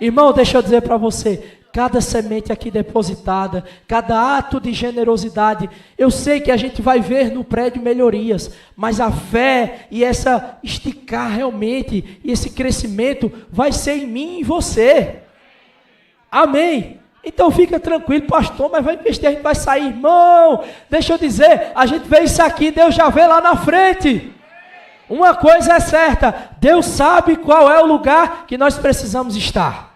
Irmão, deixa eu dizer para você, cada semente aqui depositada, cada ato de generosidade, eu sei que a gente vai ver no prédio melhorias, mas a fé e essa esticar realmente, e esse crescimento vai ser em mim e em você. Amém? Então fica tranquilo, pastor, mas vai investir, a gente vai sair. Irmão, deixa eu dizer, a gente vê isso aqui, Deus já vê lá na frente. Uma coisa é certa, Deus sabe qual é o lugar que nós precisamos estar.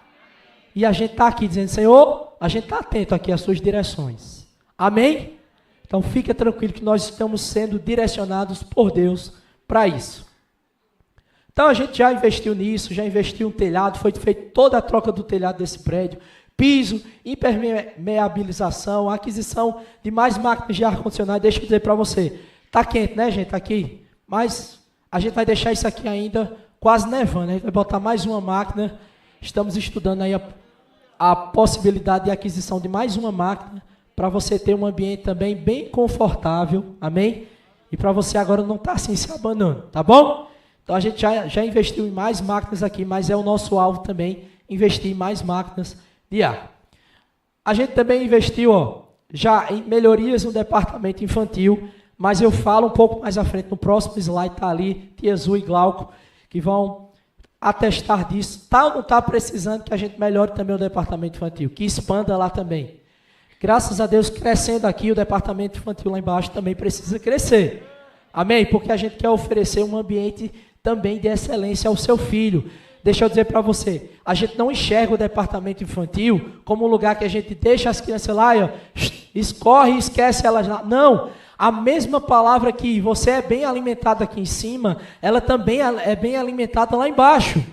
E a gente está aqui dizendo: Senhor, a gente está atento aqui às suas direções. Amém? Então fica tranquilo que nós estamos sendo direcionados por Deus para isso. Então a gente já investiu nisso, já investiu no telhado, foi feita toda a troca do telhado desse prédio, piso, impermeabilização, aquisição de mais máquinas de ar-condicionado. Deixa eu dizer para você, está quente, né, gente, aqui? Mas a gente vai deixar isso aqui ainda quase nevando, a gente vai botar mais uma máquina. Estamos estudando aí a possibilidade de aquisição de mais uma máquina para você ter um ambiente também bem confortável, amém? E para você agora não estar assim se abanando, tá bom? Então a gente já investiu em mais máquinas aqui, mas é o nosso alvo também, investir em mais máquinas de ar. A gente também investiu já em melhorias no departamento infantil, mas eu falo um pouco mais à frente, no próximo slide está ali, Tia Azul e Glauco, que vão atestar disso. Está ou não está precisando que a gente melhore também o departamento infantil, que expanda lá também. Graças a Deus, crescendo aqui, o departamento infantil lá embaixo também precisa crescer. Amém? Porque a gente quer oferecer um ambiente também de excelência ao seu filho. Deixa eu dizer para você, a gente não enxerga o departamento infantil como um lugar que a gente deixa as crianças lá e escorre e esquece elas lá. Não, a mesma palavra que você é bem alimentado aqui em cima, ela também é bem alimentada lá embaixo.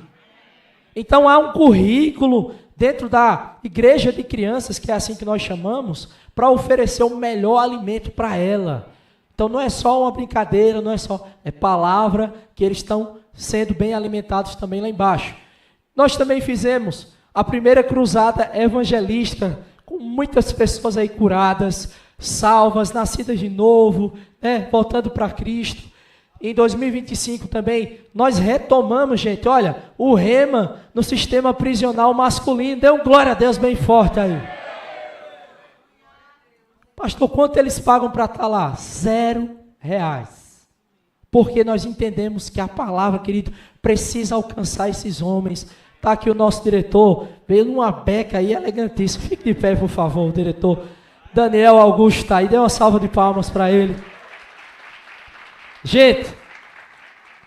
Então há um currículo dentro da igreja de crianças, que é assim que nós chamamos, para oferecer o melhor alimento para ela. Então não é só uma brincadeira, não é só, é palavra, que eles estão sendo bem alimentados também lá embaixo. Nós também fizemos a primeira cruzada evangelística, com muitas pessoas aí curadas, salvas, nascidas de novo, né, voltando para Cristo. Em 2025 também, nós retomamos, gente, olha, o rema no sistema prisional masculino. Dê um glória a Deus bem forte aí. Pastor, quanto eles pagam para estar lá? R$0. Porque nós entendemos que a palavra, querido, precisa alcançar esses homens. Está aqui o nosso diretor, veio numa beca aí elegantíssima. Fique de pé, por favor, o diretor Daniel Augusto está aí. Dê uma salva de palmas para ele. Gente,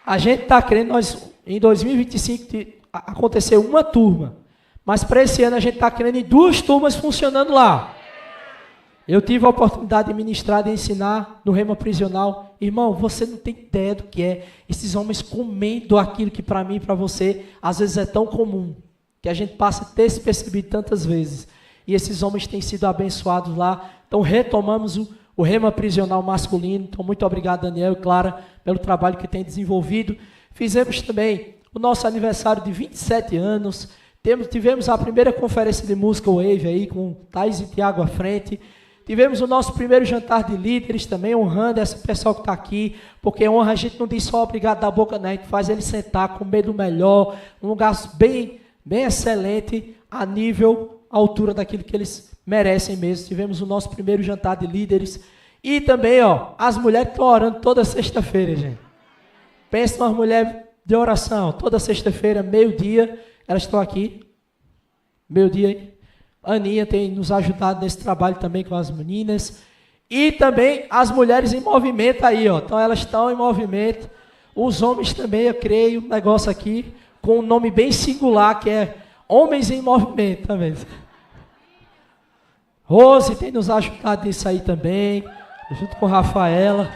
a gente está querendo, nós em 2025 aconteceu uma turma, mas para esse ano a gente está querendo em 2 turmas funcionando lá. Eu tive a oportunidade de ministrar, de ensinar no rema prisional. Irmão, você não tem ideia do que é esses homens comendo aquilo que para mim e para você às vezes é tão comum, que a gente passa a ter se percebido tantas vezes. E esses homens têm sido abençoados lá. Então retomamos o rema prisional masculino. Então muito obrigado, Daniel e Clara, pelo trabalho que tem desenvolvido. Fizemos também o nosso aniversário de 27 anos. Tivemos a primeira conferência de música Wave aí, com Thais e Tiago à frente. Tivemos o nosso primeiro jantar de líderes também, honrando esse pessoal que está aqui, porque honra a gente não diz só obrigado da boca, né? A gente faz ele sentar, comer do melhor, um lugar bem excelente, a nível, altura daquilo que eles merecem mesmo. Tivemos o nosso primeiro jantar de líderes. E também, as mulheres estão orando toda sexta-feira, gente. Pensa nas mulheres de oração, toda sexta-feira, meio-dia, elas estão aqui. Meio-dia aí. A Aninha tem nos ajudado nesse trabalho também com as meninas. E também as mulheres em movimento aí, Então elas estão em movimento. Os homens também, eu creio, um negócio aqui, com um nome bem singular, que é Homens em Movimento também. Rose tem nos ajudado nisso aí também, junto com Rafaela.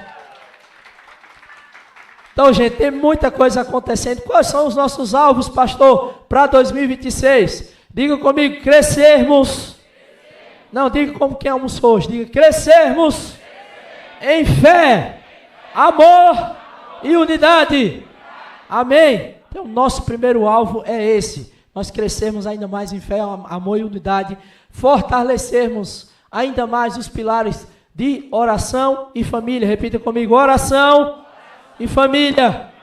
Então, gente, tem muita coisa acontecendo. Quais são os nossos alvos, pastor, para 2026? Diga comigo, crescermos. Não, diga como quem almoçou hoje. Diga, crescermos em fé, amor e unidade. Amém? Então, o nosso primeiro alvo é esse. Nós crescermos ainda mais em fé, amor e unidade. Fortalecermos ainda mais os pilares de oração e família. Repita comigo, oração e família.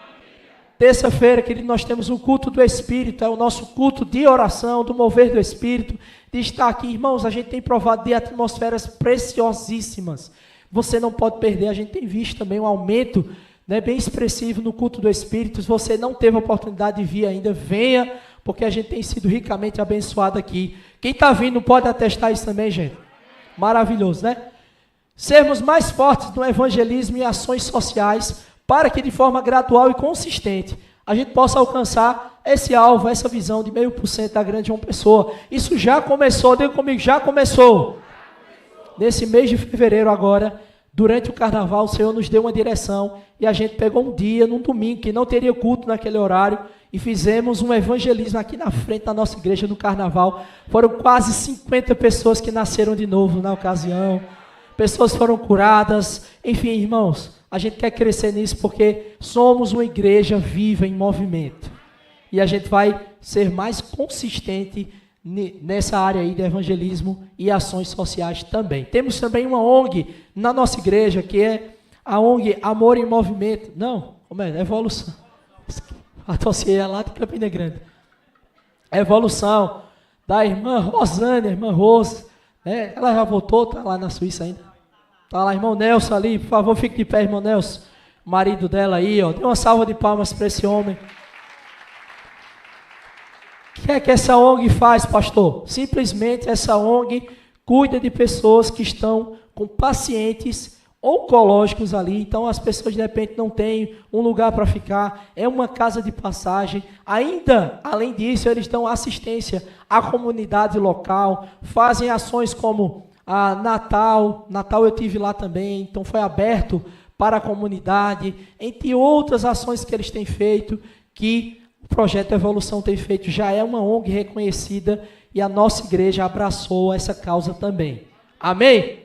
Terça-feira, querido, nós temos o culto do Espírito, é o nosso culto de oração, do mover do Espírito, de estar aqui. Irmãos, a gente tem provado de atmosferas preciosíssimas. Você não pode perder, a gente tem visto também um aumento, né, bem expressivo no culto do Espírito. Se você não teve a oportunidade de vir ainda, venha, porque a gente tem sido ricamente abençoado aqui. Quem está vindo pode atestar isso também, gente. Maravilhoso, né? Sermos mais fortes no evangelismo e ações sociais, para que de forma gradual e consistente a gente possa alcançar esse alvo, essa visão de 0,5% da grande João Pessoa. Isso já começou, diga comigo, já começou. Nesse mês de fevereiro agora, durante o carnaval, o Senhor nos deu uma direção e a gente pegou um dia, num domingo, que não teria culto naquele horário, e fizemos um evangelismo aqui na frente da nossa igreja no carnaval. Foram quase 50 pessoas que nasceram de novo na ocasião. Pessoas foram curadas. Enfim, irmãos, a gente quer crescer nisso porque somos uma igreja viva em movimento. E a gente vai ser mais consistente nessa área aí de evangelismo e ações sociais também. Temos também uma ONG na nossa igreja, que é a ONG Amor em Movimento. Não, como é? Evolução. A torcida é lá de Campina Grande. Evolução da irmã Rosane, irmã Rose. Ela já voltou, está lá na Suíça ainda. Está lá, irmão Nelson ali, por favor, fique de pé, irmão Nelson. O marido dela aí, Dê uma salva de palmas para esse homem. O que é que essa ONG faz, pastor? Simplesmente essa ONG cuida de pessoas que estão com pacientes oncológicos ali. Então as pessoas de repente não têm um lugar para ficar. É uma casa de passagem. Ainda, além disso, eles dão assistência à comunidade local. Fazem ações como a Natal eu tive lá também, então foi aberto para a comunidade, entre outras ações que eles têm feito, que o Projeto Evolução tem feito. Já é uma ONG reconhecida e a nossa igreja abraçou essa causa também. Amém?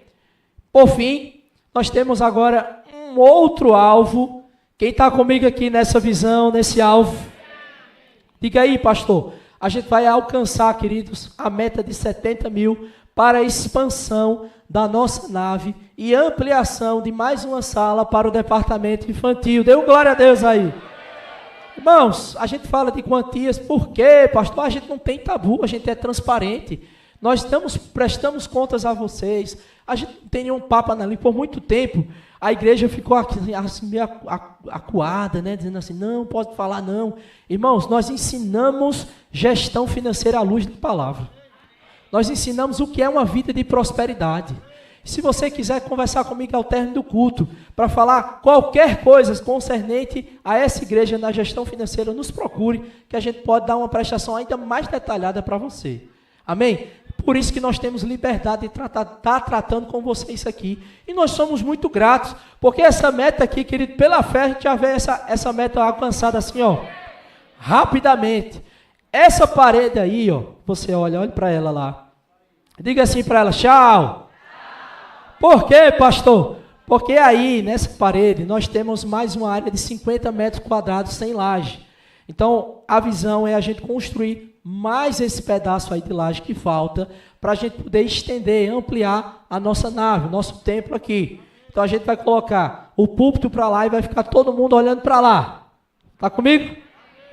Por fim, nós temos agora um outro alvo. Quem está comigo aqui nessa visão, nesse alvo? Diga aí, pastor. A gente vai alcançar, queridos, a meta de 70 mil para a expansão da nossa nave e ampliação de mais uma sala para o departamento infantil. Dê um glória a Deus aí. Irmãos, a gente fala de quantias, por quê, pastor? A gente não tem tabu, a gente é transparente. Nós prestamos contas a vocês. A gente não tem nenhum papo na língua. Por muito tempo, a igreja ficou assim, meio acuada, né? Dizendo assim, não, pode falar não. Irmãos, nós ensinamos gestão financeira à luz da palavra. Nós ensinamos o que é uma vida de prosperidade. Se você quiser conversar comigo ao término do culto, para falar qualquer coisa concernente a essa igreja na gestão financeira, nos procure, que a gente pode dar uma prestação ainda mais detalhada para você. Amém? Por isso que nós temos liberdade de estar tratando com vocês aqui. E nós somos muito gratos, porque essa meta aqui, querido, pela fé, a gente já vê essa meta alcançada assim, ó, rapidamente. Essa parede aí, ó, você olha para ela lá. Diga assim para ela, tchau. Por quê, pastor? Porque aí, nessa parede, nós temos mais uma área de 50 metros quadrados sem laje. Então, a visão é a gente construir mais esse pedaço aí de laje que falta, para a gente poder estender, ampliar a nossa nave, o nosso templo aqui. Então, a gente vai colocar o púlpito para lá e vai ficar todo mundo olhando para lá. Está comigo?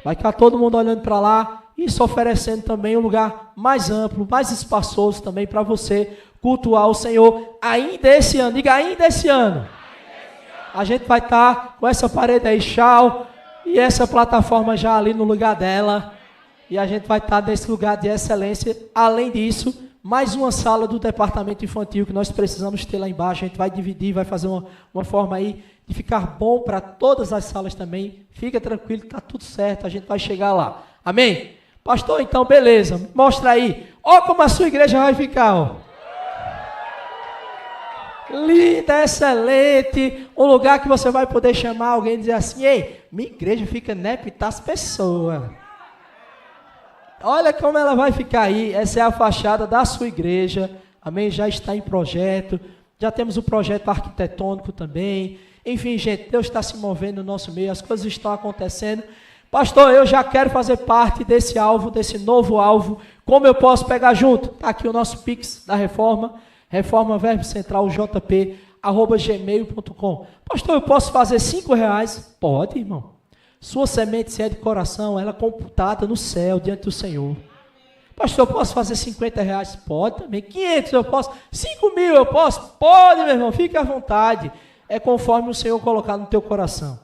Vai ficar todo mundo olhando para lá, isso oferecendo também um lugar mais amplo, mais espaçoso também para você cultuar o Senhor ainda esse ano. Diga, ainda esse ano. A gente vai estar com essa parede aí, tchau, e essa plataforma já ali no lugar dela. E a gente vai estar nesse lugar de excelência. Além disso, mais uma sala do departamento infantil que nós precisamos ter lá embaixo. A gente vai dividir, vai fazer uma forma aí de ficar bom para todas as salas também. Fica tranquilo, está tudo certo, a gente vai chegar lá. Amém? Pastor, então beleza, mostra aí. Ó como a sua igreja vai ficar, ó. Linda, excelente, um lugar que você vai poder chamar alguém e dizer assim, ei, minha igreja fica nepitar as pessoas. Olha como ela vai ficar aí, essa é a fachada da sua igreja, amém? Já está em projeto, já temos o projeto arquitetônico também, enfim, gente, Deus está se movendo no nosso meio, as coisas estão acontecendo. Pastor, eu já quero fazer parte desse alvo, desse novo alvo, como eu posso pegar junto? Está aqui o nosso Pix da Reforma, Reforma Verbo Central jp@gmail.com. Pastor, eu posso fazer R$5? Pode, irmão. Sua semente, se é de coração, ela é computada no céu, diante do Senhor. Pastor, eu posso fazer R$50? Pode também. 500 eu posso. 5.000 eu posso? Pode, meu irmão, fique à vontade. É conforme o Senhor colocar no teu coração.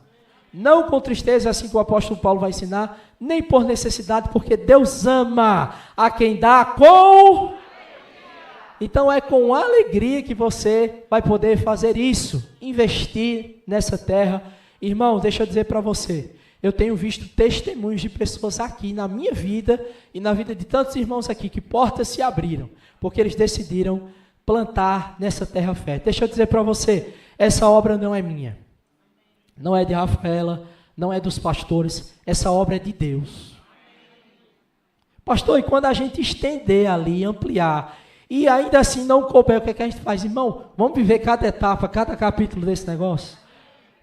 Não com tristeza, assim que o apóstolo Paulo vai ensinar, nem por necessidade, porque Deus ama a quem dá com... Então é com alegria que você vai poder fazer isso, investir nessa terra. Irmão, deixa eu dizer para você, eu tenho visto testemunhos de pessoas aqui na minha vida e na vida de tantos irmãos aqui, que portas se abriram, porque eles decidiram plantar nessa terra fértil. Deixa eu dizer para você, essa obra não é minha, não é de Rafaela, não é dos pastores, essa obra é de Deus. Pastor, e quando a gente estender ali, ampliar, e ainda assim não couber, o que é que a gente faz? Irmão, vamos viver cada etapa, cada capítulo desse negócio?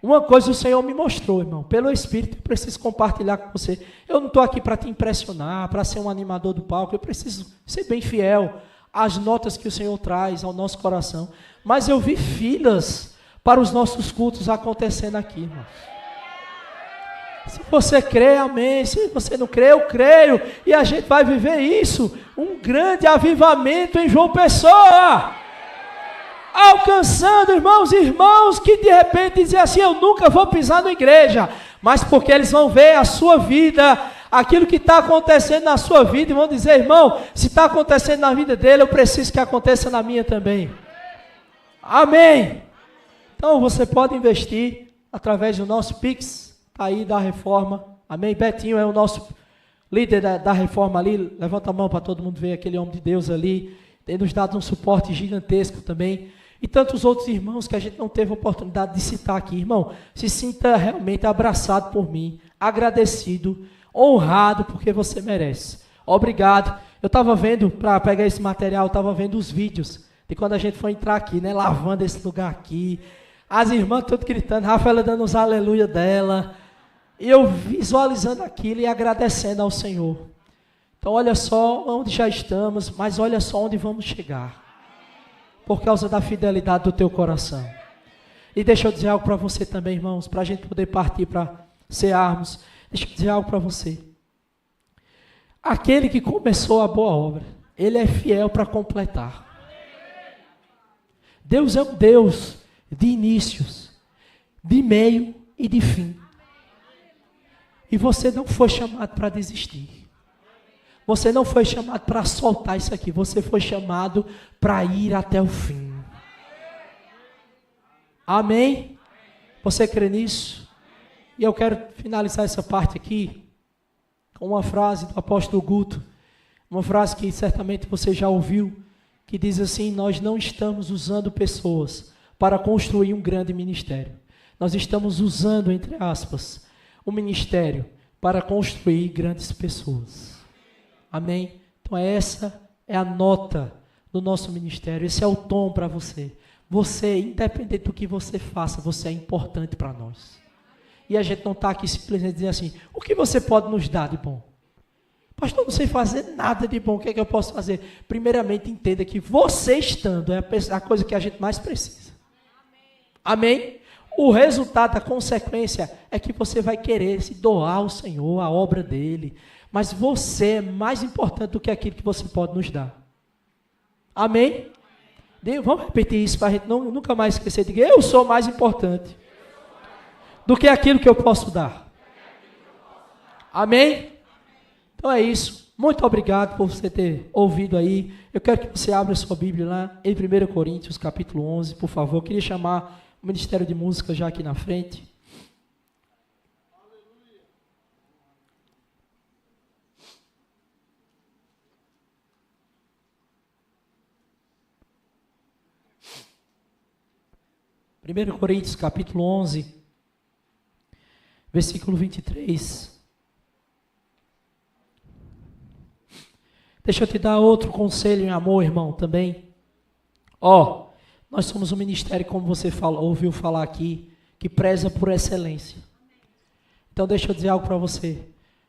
Uma coisa o Senhor me mostrou, irmão, pelo Espírito, eu preciso compartilhar com você. Eu não estou aqui para te impressionar, para ser um animador do palco, eu preciso ser bem fiel às notas que o Senhor traz ao nosso coração. Mas eu vi filas para os nossos cultos acontecendo aqui, irmão. Se você crê, amém. Se você não crê, eu creio. E a gente vai viver isso. Um grande avivamento em João Pessoa. Alcançando irmãos que de repente dizem assim, eu nunca vou pisar na igreja. Mas porque eles vão ver a sua vida, aquilo que está acontecendo na sua vida, e vão dizer, irmão, se está acontecendo na vida dele, eu preciso que aconteça na minha também. Amém. Então você pode investir através do nosso Pix. Aí da Reforma, amém? Betinho é o nosso líder da Reforma ali, levanta a mão para todo mundo ver aquele homem de Deus ali, tem nos dado um suporte gigantesco também, e tantos outros irmãos que a gente não teve a oportunidade de citar aqui. Irmão, se sinta realmente abraçado por mim, agradecido, honrado, porque você merece. Obrigado, Eu estava vendo, para pegar esse material, eu estava vendo os vídeos de quando a gente foi entrar aqui, né? Lavando esse lugar aqui. As irmãs tudo gritando, Rafaela dando os aleluia dela. E eu visualizando aquilo e agradecendo ao Senhor. Então olha só onde já estamos, mas olha só onde vamos chegar. Por causa da fidelidade do teu coração. E deixa eu dizer algo para você também, irmãos, para a gente poder partir para cearmos. Deixa eu dizer algo para você. Aquele que começou a boa obra, ele é fiel para completar. Deus é um Deus de inícios, de meio e de fim. E você não foi chamado para desistir. Você não foi chamado para soltar isso aqui. Você foi chamado para ir até o fim. Amém? Você crê nisso? E eu quero finalizar essa parte aqui com uma frase do apóstolo Guto. Uma frase que certamente você já ouviu. Que diz assim: nós não estamos usando pessoas para construir um grande ministério. Nós estamos usando, entre aspas, o ministério para construir grandes pessoas. Amém? Então essa é a nota do nosso ministério. Esse é o tom para você. Você, independente do que você faça, você é importante para nós. E a gente não está aqui simplesmente dizendo assim, o que você pode nos dar de bom? Pastor, não sei fazer nada de bom, o que é que eu posso fazer? Primeiramente, entenda que você estando é a coisa que a gente mais precisa. Amém? O resultado, a consequência é que você vai querer se doar ao Senhor, a obra dele. Mas você é mais importante do que aquilo que você pode nos dar. Amém? Vamos repetir isso para a gente nunca mais esquecer. Diga, eu sou mais importante do que aquilo que eu posso dar. Amém? Então é isso. Muito obrigado por você ter ouvido aí. Eu quero que você abra a sua Bíblia lá em 1 Coríntios, capítulo 11, por favor. Eu queria chamar o Ministério de Música já aqui na frente. Primeiro Coríntios, capítulo 11, versículo 23. Deixa eu te dar outro conselho em amor, irmão, também. Nós somos um ministério, como você ouviu falar aqui, que preza por excelência. Então deixa eu dizer algo para você.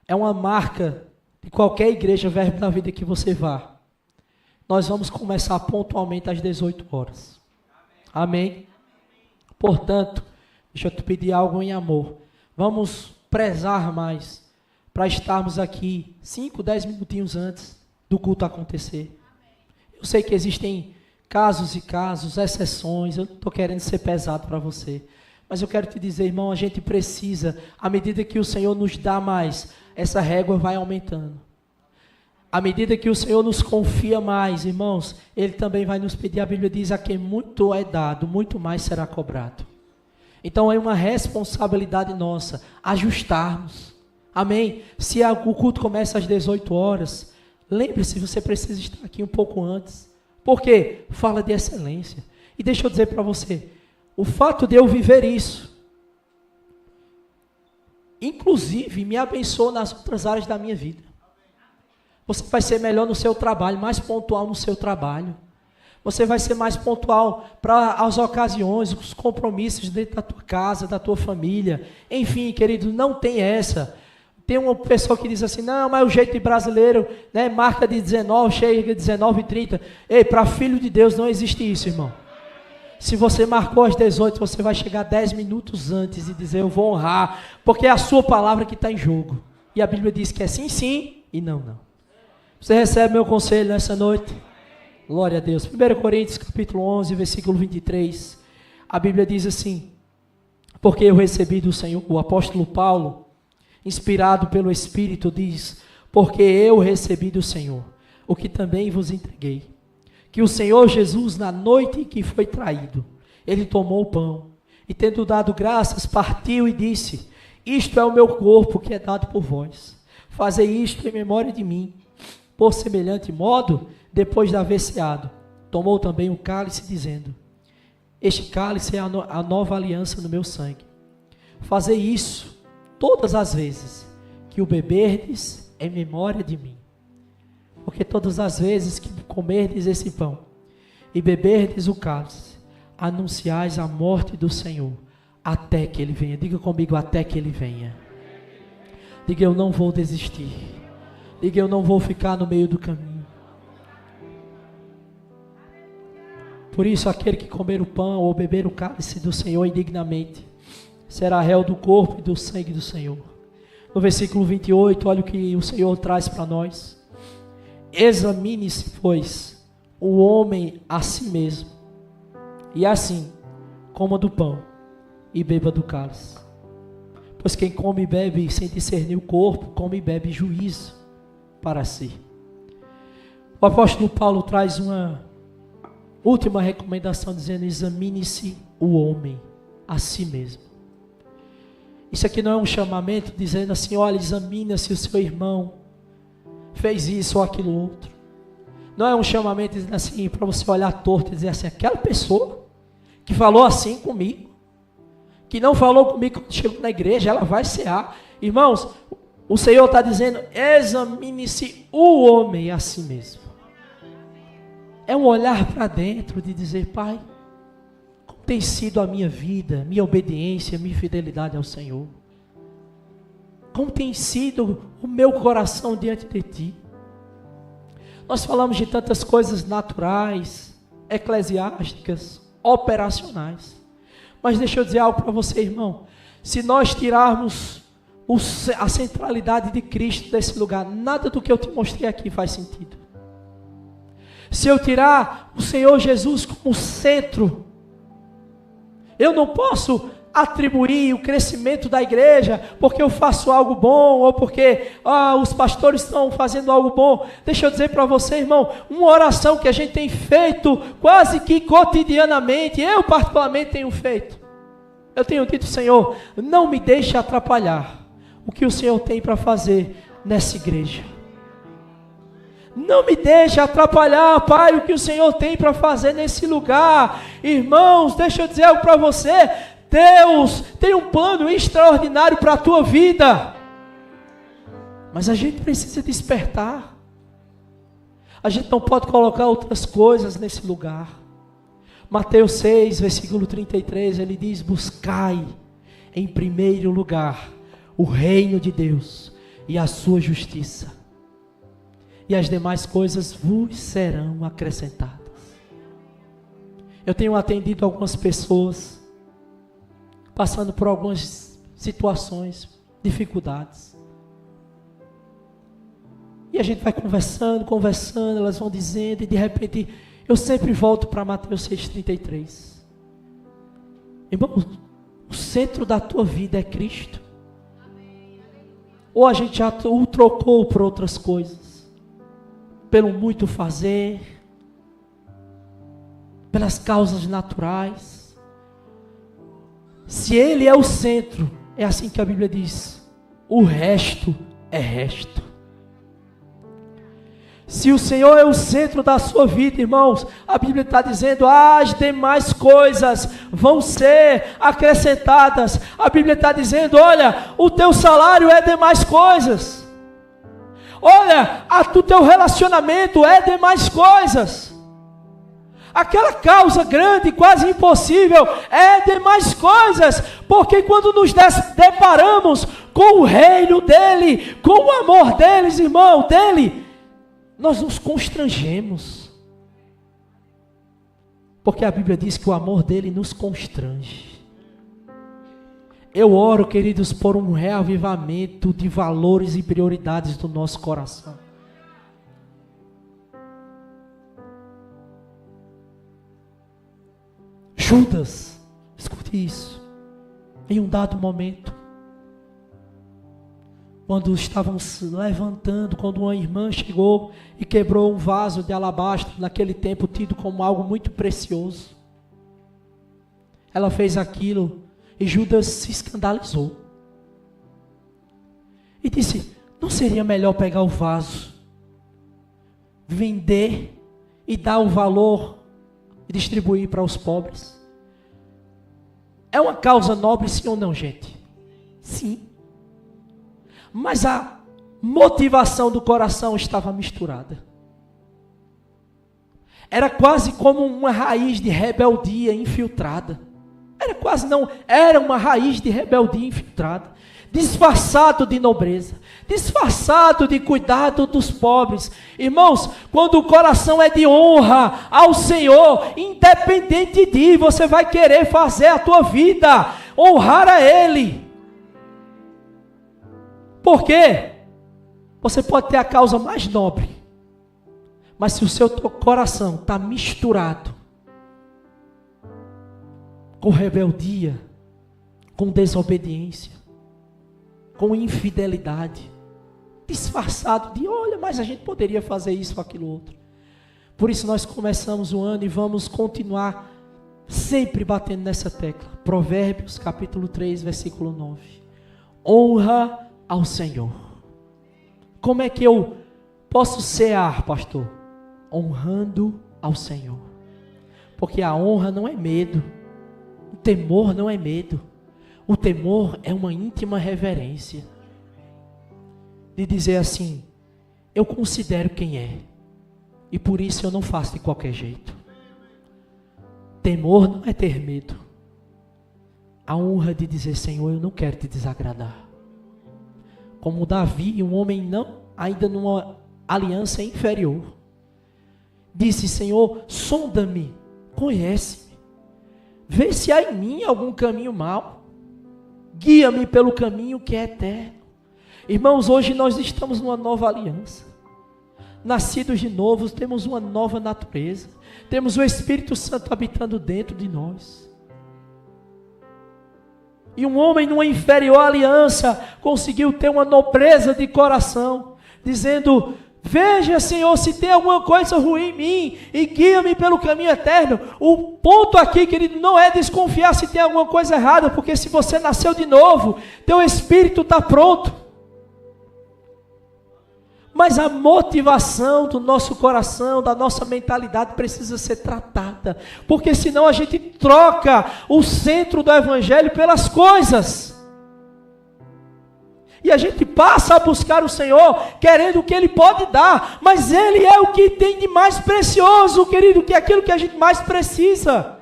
É uma marca de qualquer igreja, Verbo da Vida que você vá. Nós vamos começar pontualmente às 18 horas. Amém? Portanto, deixa eu te pedir algo em amor. Vamos prezar mais para estarmos aqui 5, 10 minutinhos antes do culto acontecer. Eu sei que existem casos e casos, exceções, eu não estou querendo ser pesado para você. Mas eu quero te dizer, irmão, a gente precisa, à medida que o Senhor nos dá mais, essa régua vai aumentando. À medida que o Senhor nos confia mais, irmãos, Ele também vai nos pedir. A Bíblia diz, a quem muito é dado, muito mais será cobrado. Então é uma responsabilidade nossa, ajustarmos. Amém? Se o culto começa às 18 horas, lembre-se, você precisa estar aqui um pouco antes. Por quê? Fala de excelência. E deixa eu dizer para você, o fato de eu viver isso, inclusive, me abençoa nas outras áreas da minha vida. Você vai ser melhor no seu trabalho, mais pontual no seu trabalho. Você vai ser mais pontual para as ocasiões, os compromissos dentro da tua casa, da tua família. Enfim, querido, não tem essa. Tem uma pessoa que diz assim, não, mas o jeito de brasileiro, né, marca de 19, chega de 19h30. Ei, para filho de Deus não existe isso, irmão. Se você marcou às 18, você vai chegar 10 minutos antes e dizer, eu vou honrar, porque é a sua palavra que está em jogo. E a Bíblia diz que é sim, sim e não, não. Você recebe meu conselho nessa noite? Glória a Deus. 1 Coríntios, capítulo 11, versículo 23. A Bíblia diz assim, porque eu recebi do Senhor, o apóstolo Paulo, inspirado pelo Espírito, diz, porque eu recebi do Senhor, o que também vos entreguei, que o Senhor Jesus, na noite em que foi traído, ele tomou o pão, e tendo dado graças, partiu e disse, isto é o meu corpo que é dado por vós, fazei isto em memória de mim. Por semelhante modo, depois de haver ceado, tomou também o cálice, dizendo, este cálice é a nova aliança no meu sangue. Fazei isso todas as vezes que o beberdes em memória de mim. Porque todas as vezes que comerdes esse pão e beberdes o cálice, anunciais a morte do Senhor, até que Ele venha. Diga comigo, até que Ele venha. Diga, eu não vou desistir. Diga, eu não vou ficar no meio do caminho. Por isso, aquele que comer o pão ou beber o cálice do Senhor indignamente, será réu do corpo e do sangue do Senhor. No versículo 28, olha o que o Senhor traz para nós. Examine-se, pois, o homem a si mesmo, e assim, coma do pão e beba do cálice. Pois quem come e bebe sem discernir o corpo, come e bebe juízo para si. O apóstolo Paulo traz uma última recomendação, dizendo: examine-se o homem a si mesmo. Isso aqui não é um chamamento dizendo assim: olha, examine se o seu irmão fez isso ou aquilo outro. Não é um chamamento dizendo assim, para você olhar torto e dizer assim: aquela pessoa que falou assim comigo, que não falou comigo quando chegou na igreja, ela vai cear. Irmãos, o Senhor está dizendo: examine-se o homem a si mesmo. É um olhar para dentro de dizer: Pai, como tem sido a minha vida, minha obediência, minha fidelidade ao Senhor? Como tem sido o meu coração diante de Ti? Nós falamos de tantas coisas naturais, eclesiásticas, operacionais. Mas deixa eu dizer algo para você, irmão. Se nós tirarmos a centralidade de Cristo desse lugar, nada do que eu te mostrei aqui faz sentido. Se eu tirar o Senhor Jesus como centro, eu não posso atribuir o crescimento da igreja porque eu faço algo bom ou porque os pastores estão fazendo algo bom. Deixa eu dizer para você, irmão, uma oração que a gente tem feito quase que cotidianamente, eu particularmente tenho feito. Eu tenho dito: Senhor, não me deixe atrapalhar o que o Senhor tem para fazer nessa igreja. Não me deixe atrapalhar, Pai, o que o Senhor tem para fazer nesse lugar. Irmãos, deixa eu dizer algo para você. Deus tem um plano extraordinário para a tua vida. Mas a gente precisa despertar. A gente não pode colocar outras coisas nesse lugar. Mateus 6, versículo 33, ele diz: buscai em primeiro lugar o reino de Deus e a sua justiça, e as demais coisas vos serão acrescentadas. Eu tenho atendido algumas pessoas passando por algumas situações, dificuldades. E a gente vai conversando, elas vão dizendo, e de repente eu sempre volto para Mateus 6,33. Irmão, o centro da tua vida é Cristo? Ou a gente já o trocou por outras coisas? Pelo muito fazer, pelas causas naturais? Se Ele é o centro, é assim que a Bíblia diz, o resto é resto. Se o Senhor é o centro da sua vida, irmãos, a Bíblia está dizendo: as demais coisas vão ser acrescentadas. A Bíblia está dizendo: olha, o teu salário é demais coisas. Olha, o teu relacionamento é demais coisas. Aquela causa grande, quase impossível, é demais coisas, porque quando nos deparamos com o reino dEle, com o amor deles, irmão, dEle, nós nos constrangemos, porque a Bíblia diz que o amor dEle nos constrange. Eu oro, queridos, por um reavivamento de valores e prioridades do nosso coração. Judas, escute isso, em um dado momento, quando estavam se levantando, quando uma irmã chegou e quebrou um vaso de alabastro, naquele tempo tido como algo muito precioso, ela fez aquilo e Judas se escandalizou e disse: não seria melhor pegar o vaso, vender e dar o valor e distribuir para os pobres? É uma causa nobre, sim ou não, gente? Sim. Mas a motivação do coração estava misturada. era quase como uma raiz de rebeldia infiltrada. Era uma raiz de rebeldia infiltrada, disfarçado de nobreza, disfarçado de cuidado dos pobres. Irmãos, quando o coração é de honra ao Senhor, independente de, você vai querer fazer a tua vida, honrar a Ele. Por quê? Você pode ter a causa mais nobre, mas se o seu coração está misturado com rebeldia, com desobediência, com infidelidade, disfarçado de, olha, mas a gente poderia fazer isso ou aquilo outro. Por isso nós começamos o ano e vamos continuar sempre batendo nessa tecla. Provérbios capítulo 3, versículo 9. Honra ao Senhor. Como é que eu posso cear, pastor? Honrando ao Senhor. Porque a honra não é medo. O temor não é medo. O temor é uma íntima reverência. De dizer assim, eu considero quem é. E por isso eu não faço de qualquer jeito. Temor não é ter medo. A honra de dizer, Senhor, eu não quero te desagradar. Como Davi, um homem ainda numa aliança inferior, disse, Senhor, sonda-me, conhece-me, vê se há em mim algum caminho mau, guia-me pelo caminho que é eterno. Irmãos, hoje nós estamos numa nova aliança, nascidos de novo, temos uma nova natureza, temos o Espírito Santo habitando dentro de nós. E um homem numa inferior aliança conseguiu ter uma nobreza de coração, dizendo, veja, Senhor, se tem alguma coisa ruim em mim e guia-me pelo caminho eterno. O ponto aqui, querido, não é desconfiar se tem alguma coisa errada, porque se você nasceu de novo, teu espírito está pronto. Mas a motivação do nosso coração, da nossa mentalidade precisa ser tratada, porque senão a gente troca o centro do evangelho pelas coisas. E a gente passa a buscar o Senhor, querendo o que Ele pode dar, mas Ele é o que tem de mais precioso, querido, que é aquilo que a gente mais precisa.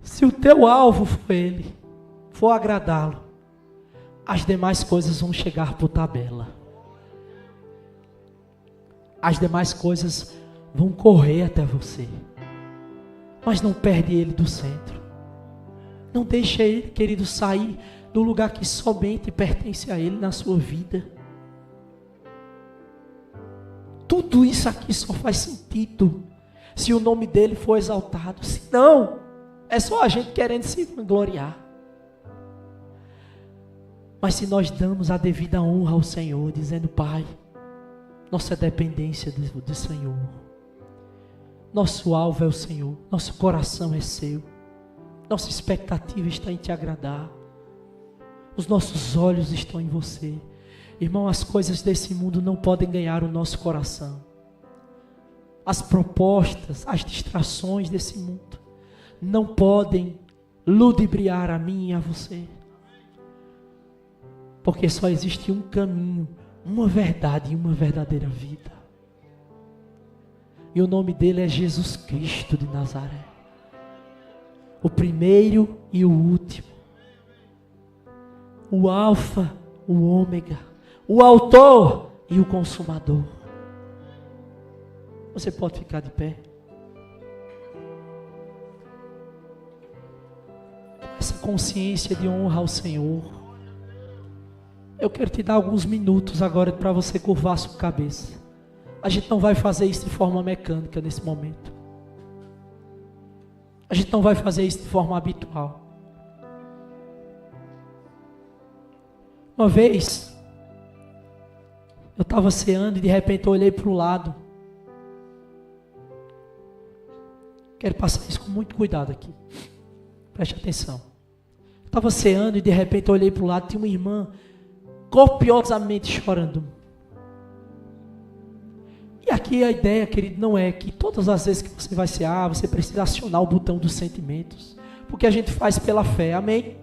Se o teu alvo for Ele, for agradá-lo, as demais coisas vão chegar por tabela. As demais coisas vão correr até você. Mas não perde Ele do centro. Não deixe Ele, querido, sair do lugar que somente pertence a Ele na sua vida. Tudo isso aqui só faz sentido se o nome dEle for exaltado. Se não, é só a gente querendo se gloriar. Mas se nós damos a devida honra ao Senhor, dizendo, Pai, nossa dependência do Senhor, nosso alvo é o Senhor, nosso coração é seu, nossa expectativa está em te agradar, os nossos olhos estão em você. Irmão, as coisas desse mundo não podem ganhar o nosso coração. As propostas, as distrações desse mundo não podem ludibriar a mim e a você. Porque só existe um caminho, uma verdade e uma verdadeira vida. E o nome dele é Jesus Cristo de Nazaré. O primeiro e o último. O alfa, o ômega. O autor e o consumador. Você pode ficar de pé. Com essa consciência de honra ao Senhor. Eu quero te dar alguns minutos agora para você curvar a sua cabeça. A gente não vai fazer isso de forma mecânica nesse momento. A gente não vai fazer isso de forma habitual. Uma vez, eu estava ceando e de repente eu olhei para o lado. Quero passar isso com muito cuidado aqui. Preste atenção. Eu estava ceando e de repente eu olhei para o lado e tinha uma irmã copiosamente chorando. E aqui a ideia, querido, não é que todas as vezes que você vai cear, você precisa acionar o botão dos sentimentos, porque a gente faz pela fé, amém?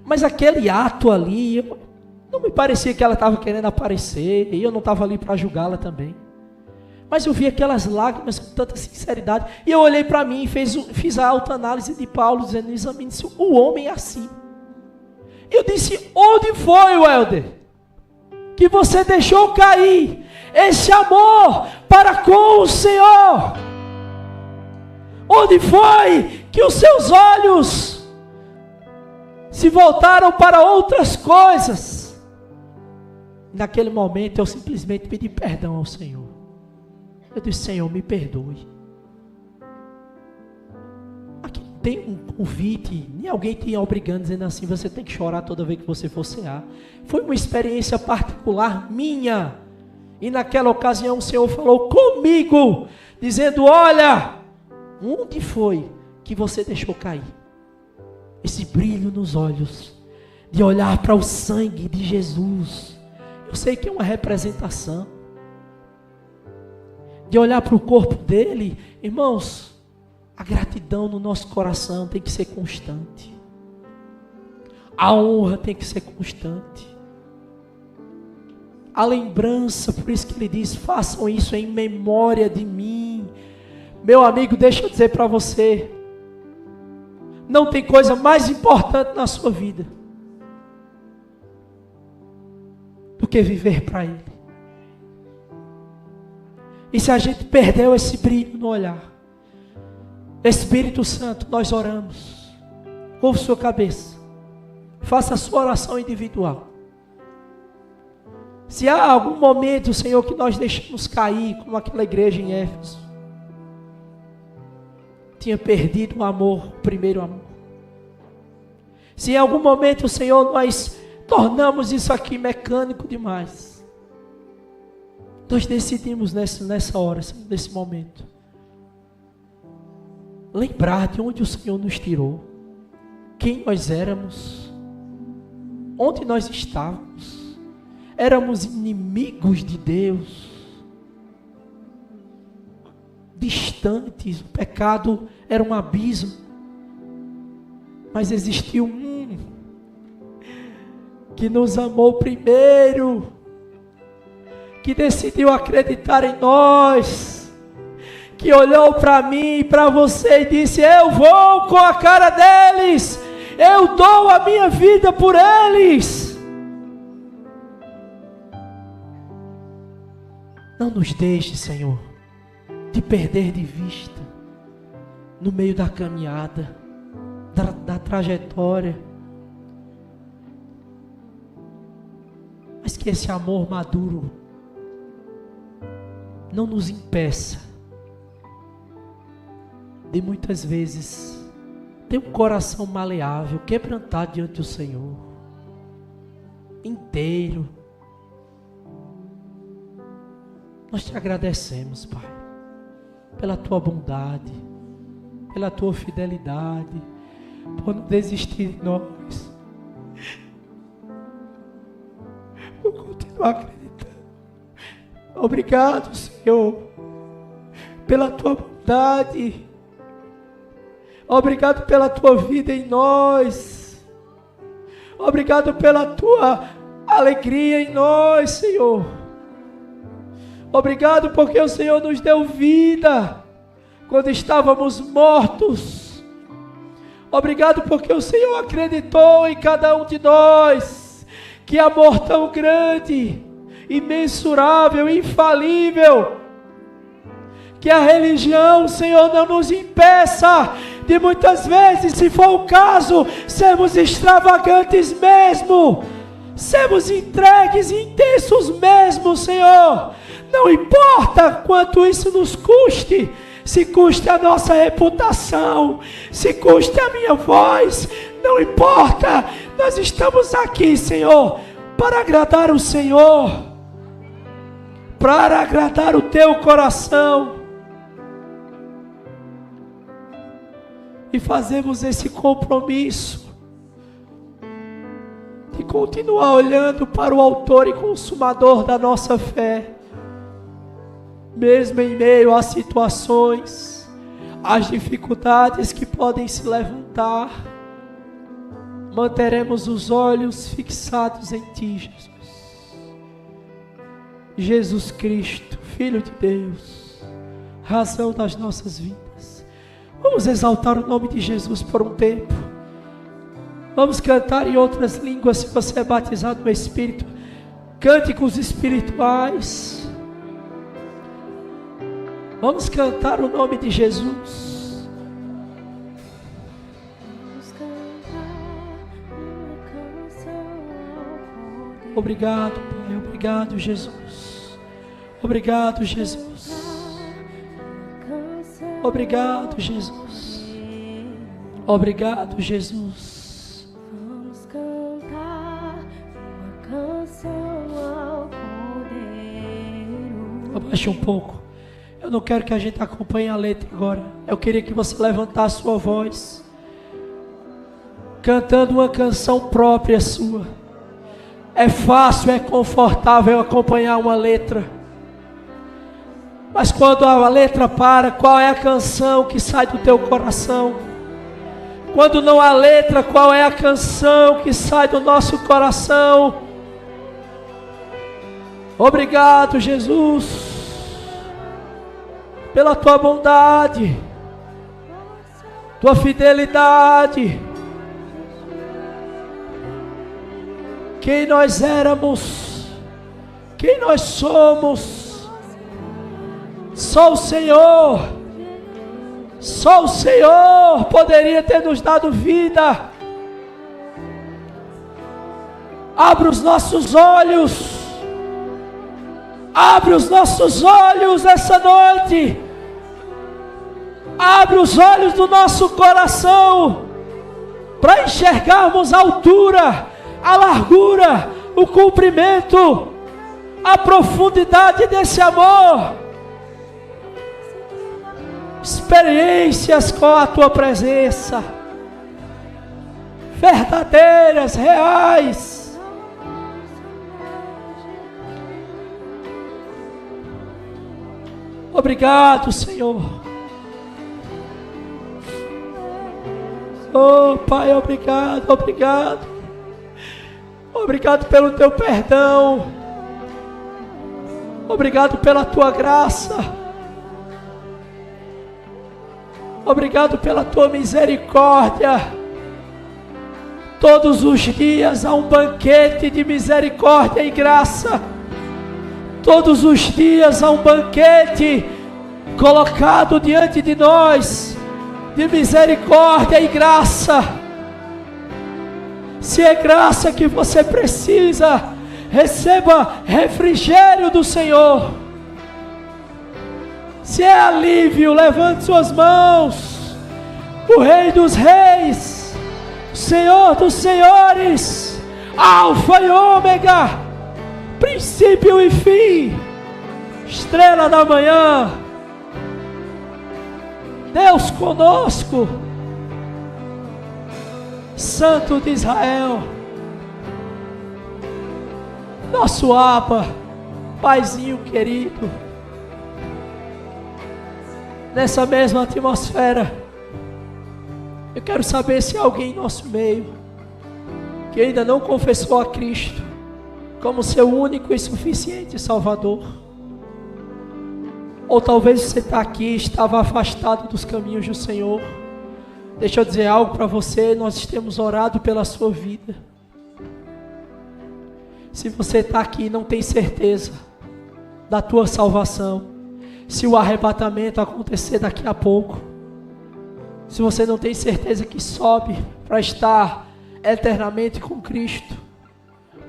Mas aquele ato ali, não me parecia que ela estava querendo aparecer, e eu não estava ali para julgá-la também. Mas eu vi aquelas lágrimas com tanta sinceridade. E eu olhei para mim e fiz a autoanálise de Paulo, dizendo: examine-se, o homem é assim. Eu disse: onde foi, Welder, que você deixou cair esse amor para com o Senhor? Onde foi que os seus olhos se voltaram para outras coisas? Naquele momento eu simplesmente pedi perdão ao Senhor. Eu disse: Senhor, me perdoe. Aqui não tem um convite, nem alguém te obrigando, dizendo assim: você tem que chorar toda vez que você for cear. Foi uma experiência particular minha. E naquela ocasião o Senhor falou comigo, dizendo: olha, onde foi que você deixou cair esse brilho nos olhos, de olhar para o sangue de Jesus? Eu sei que é uma representação, de olhar para o corpo dele. Irmãos, a gratidão no nosso coração tem que ser constante, a honra tem que ser constante, a lembrança. Por isso que ele diz: façam isso em memória de mim. Meu amigo, deixa eu dizer para você, não tem coisa mais importante na sua vida do que viver para Ele. E se a gente perdeu esse brilho no olhar, Espírito Santo, nós oramos. Curva sua cabeça, faça a sua oração individual. Se há algum momento, Senhor, que nós deixamos cair, como aquela igreja em Éfeso, tinha perdido o amor, o primeiro amor. Se em algum momento, Senhor, nós tornamos isso aqui mecânico demais, nós decidimos nessa hora, nesse momento, lembrar de onde o Senhor nos tirou, quem nós éramos, onde nós estávamos. Éramos inimigos de Deus, distantes, o pecado era um abismo, mas existiu um que nos amou primeiro, que decidiu acreditar em nós, que olhou para mim e para você e disse: eu vou com a cara deles, eu dou a minha vida por eles. Não nos deixe, Senhor, de perder de vista, no meio da caminhada, da trajetória, mas que esse amor maduro não nos impeça de muitas vezes ter um coração maleável, quebrantado diante do Senhor, inteiro. Nós te agradecemos, Pai, pela tua bondade, pela tua fidelidade, por não desistir de nós, por continuar acreditando. Obrigado, Senhor, pela tua bondade. Obrigado pela tua vida em nós. Obrigado pela tua alegria em nós, Senhor. Obrigado porque o Senhor nos deu vida quando estávamos mortos. Obrigado porque o Senhor acreditou em cada um de nós. Que amor tão grande, imensurável, infalível. Que a religião, Senhor, não nos impeça de muitas vezes, se for o caso, sermos extravagantes mesmo, sermos entregues e intensos mesmo, Senhor. Não importa quanto isso nos custe, se custe a nossa reputação, se custe a minha voz, não importa, nós estamos aqui, Senhor, para agradar o Senhor, para agradar o teu coração, e fazemos esse compromisso de continuar olhando para o autor e consumador da nossa fé, mesmo em meio às situações, às dificuldades que podem se levantar, manteremos os olhos fixados em Ti, Jesus. Jesus Cristo, Filho de Deus, razão das nossas vidas. Vamos exaltar o nome de Jesus por um tempo. Vamos cantar em outras línguas. Se você é batizado no Espírito, cânticos espirituais. Vamos cantar o nome de Jesus. Obrigado, Pai. Obrigado, Jesus. Obrigado, Jesus. Obrigado, Jesus. Obrigado, Jesus. Vamos cantar uma canção ao Cordeiro. Abaixe um pouco. Eu não quero que a gente acompanhe a letra agora. Eu queria que você levantasse a sua voz, cantando uma canção própria sua. É fácil, é confortável acompanhar uma letra. Mas quando a letra para, qual é a canção que sai do teu coração? Quando não há letra, qual é a canção que sai do nosso coração? Obrigado, Jesus, pela tua bondade, tua fidelidade. Quem nós éramos, quem nós somos, só o Senhor poderia ter nos dado vida. Abre os nossos olhos, abre os nossos olhos essa noite, abre os olhos do nosso coração, para enxergarmos a altura, a largura, o comprimento, a profundidade desse amor. Experiências com a tua presença, verdadeiras, reais. Obrigado, Senhor. Oh, Pai, obrigado, obrigado. Obrigado pelo teu perdão. Obrigado pela tua graça. Obrigado pela tua misericórdia. Todos os dias há um banquete de misericórdia e graça. Todos os dias há um banquete colocado diante de nós, de misericórdia e graça. Se é graça que você precisa, receba refrigério do Senhor. Se é alívio, levante suas mãos. O Rei dos Reis, Senhor dos Senhores, Alfa e Ômega, princípio e fim, estrela da manhã, Deus conosco, Santo de Israel, nosso Abba, Paizinho querido. Nessa mesma atmosfera, eu quero saber se há alguém em nosso meio que ainda não confessou a Cristo como seu único e suficiente Salvador. Ou talvez você está aqui e estava afastado dos caminhos do Senhor. Deixa eu dizer algo para você, nós temos orado pela sua vida. Se você está aqui e não tem certeza da tua salvação, se o arrebatamento acontecer daqui a pouco, se você não tem certeza que sobe para estar eternamente com Cristo,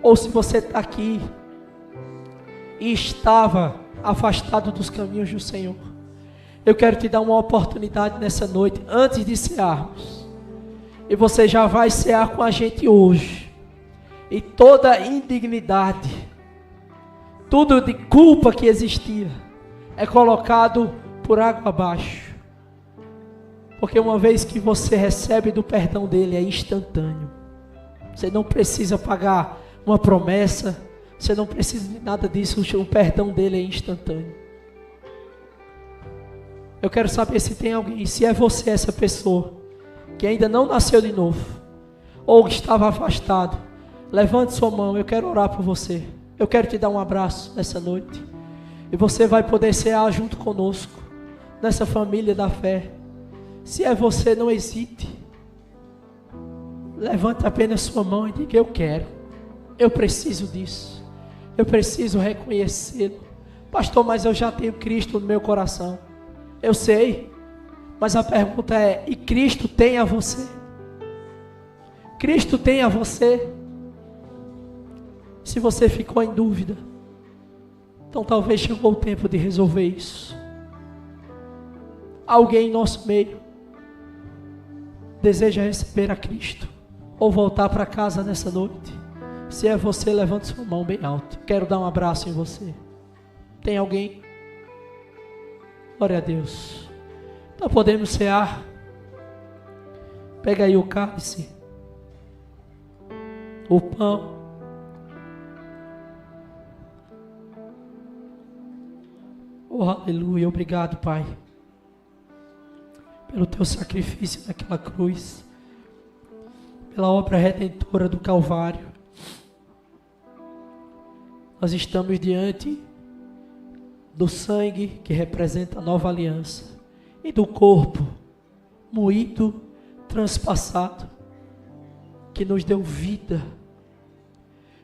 ou se você está aqui e estava afastado dos caminhos do Senhor, eu quero te dar uma oportunidade nessa noite, antes de cearmos, e você já vai cear com a gente hoje, e toda indignidade, tudo de culpa que existia, é colocado por água abaixo. Porque uma vez que você recebe do perdão dele, é instantâneo. Você não precisa pagar uma promessa, você não precisa de nada disso, o perdão dele é instantâneo. Eu quero saber se tem alguém, se é você essa pessoa, que ainda não nasceu de novo, ou que estava afastado. Levante sua mão, eu quero orar por você. Eu quero te dar um abraço nessa noite. E você vai poder cear junto conosco, nessa família da fé. Se é você, não hesite. Levante apenas sua mão e diga: eu quero. Eu preciso disso. Eu preciso reconhecê-lo. Pastor, mas eu já tenho Cristo no meu coração. Eu sei. Mas a pergunta é: e Cristo tem a você? Cristo tem a você? Se você ficou em dúvida, então talvez chegou o tempo de resolver isso. Alguém em nosso meio deseja receber a Cristo ou voltar para casa nessa noite? Se é você, levante sua mão bem alto. Quero dar um abraço em você. Tem alguém? Glória a Deus. Então podemos cear. Pega aí o cálice, o pão. Oh, aleluia. Obrigado, Pai, pelo teu sacrifício naquela cruz, pela obra redentora do Calvário. Nós estamos diante do sangue que representa a nova aliança e do corpo moído, transpassado, que nos deu vida.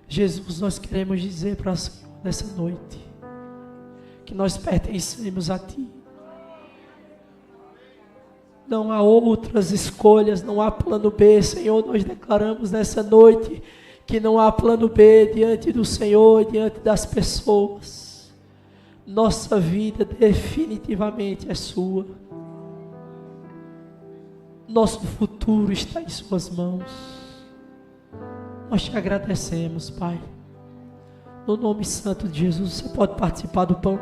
Jesus, nós queremos dizer para o Senhor nessa noite que nós pertencemos a Ti. Não há outras escolhas, não há plano B, Senhor. Nós declaramos nessa noite que não há plano B diante do Senhor e diante das pessoas. Nossa vida definitivamente é sua. Nosso futuro está em suas mãos. Nós te agradecemos, Pai. No nome santo de Jesus, você pode participar do pão.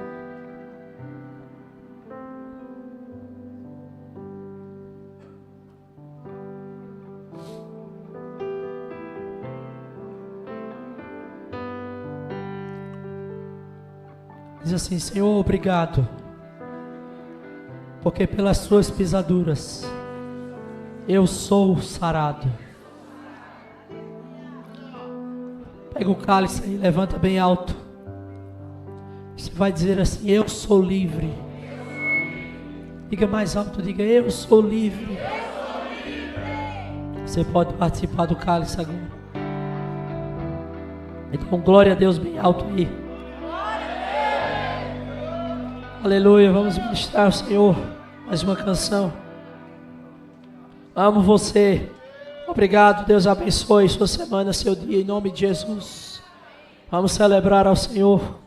Diz assim: Senhor, obrigado, porque pelas suas pisaduras eu sou sarado. Pega o cálice e levanta bem alto. Você vai dizer assim: eu sou livre. Diga mais alto, diga: eu sou livre. Você pode participar do cálice agora. Então glória a Deus bem alto aí. Aleluia. Vamos ministrar ao Senhor mais uma canção. Amo você. Obrigado. Deus abençoe sua semana, seu dia, em nome de Jesus. Vamos celebrar ao Senhor.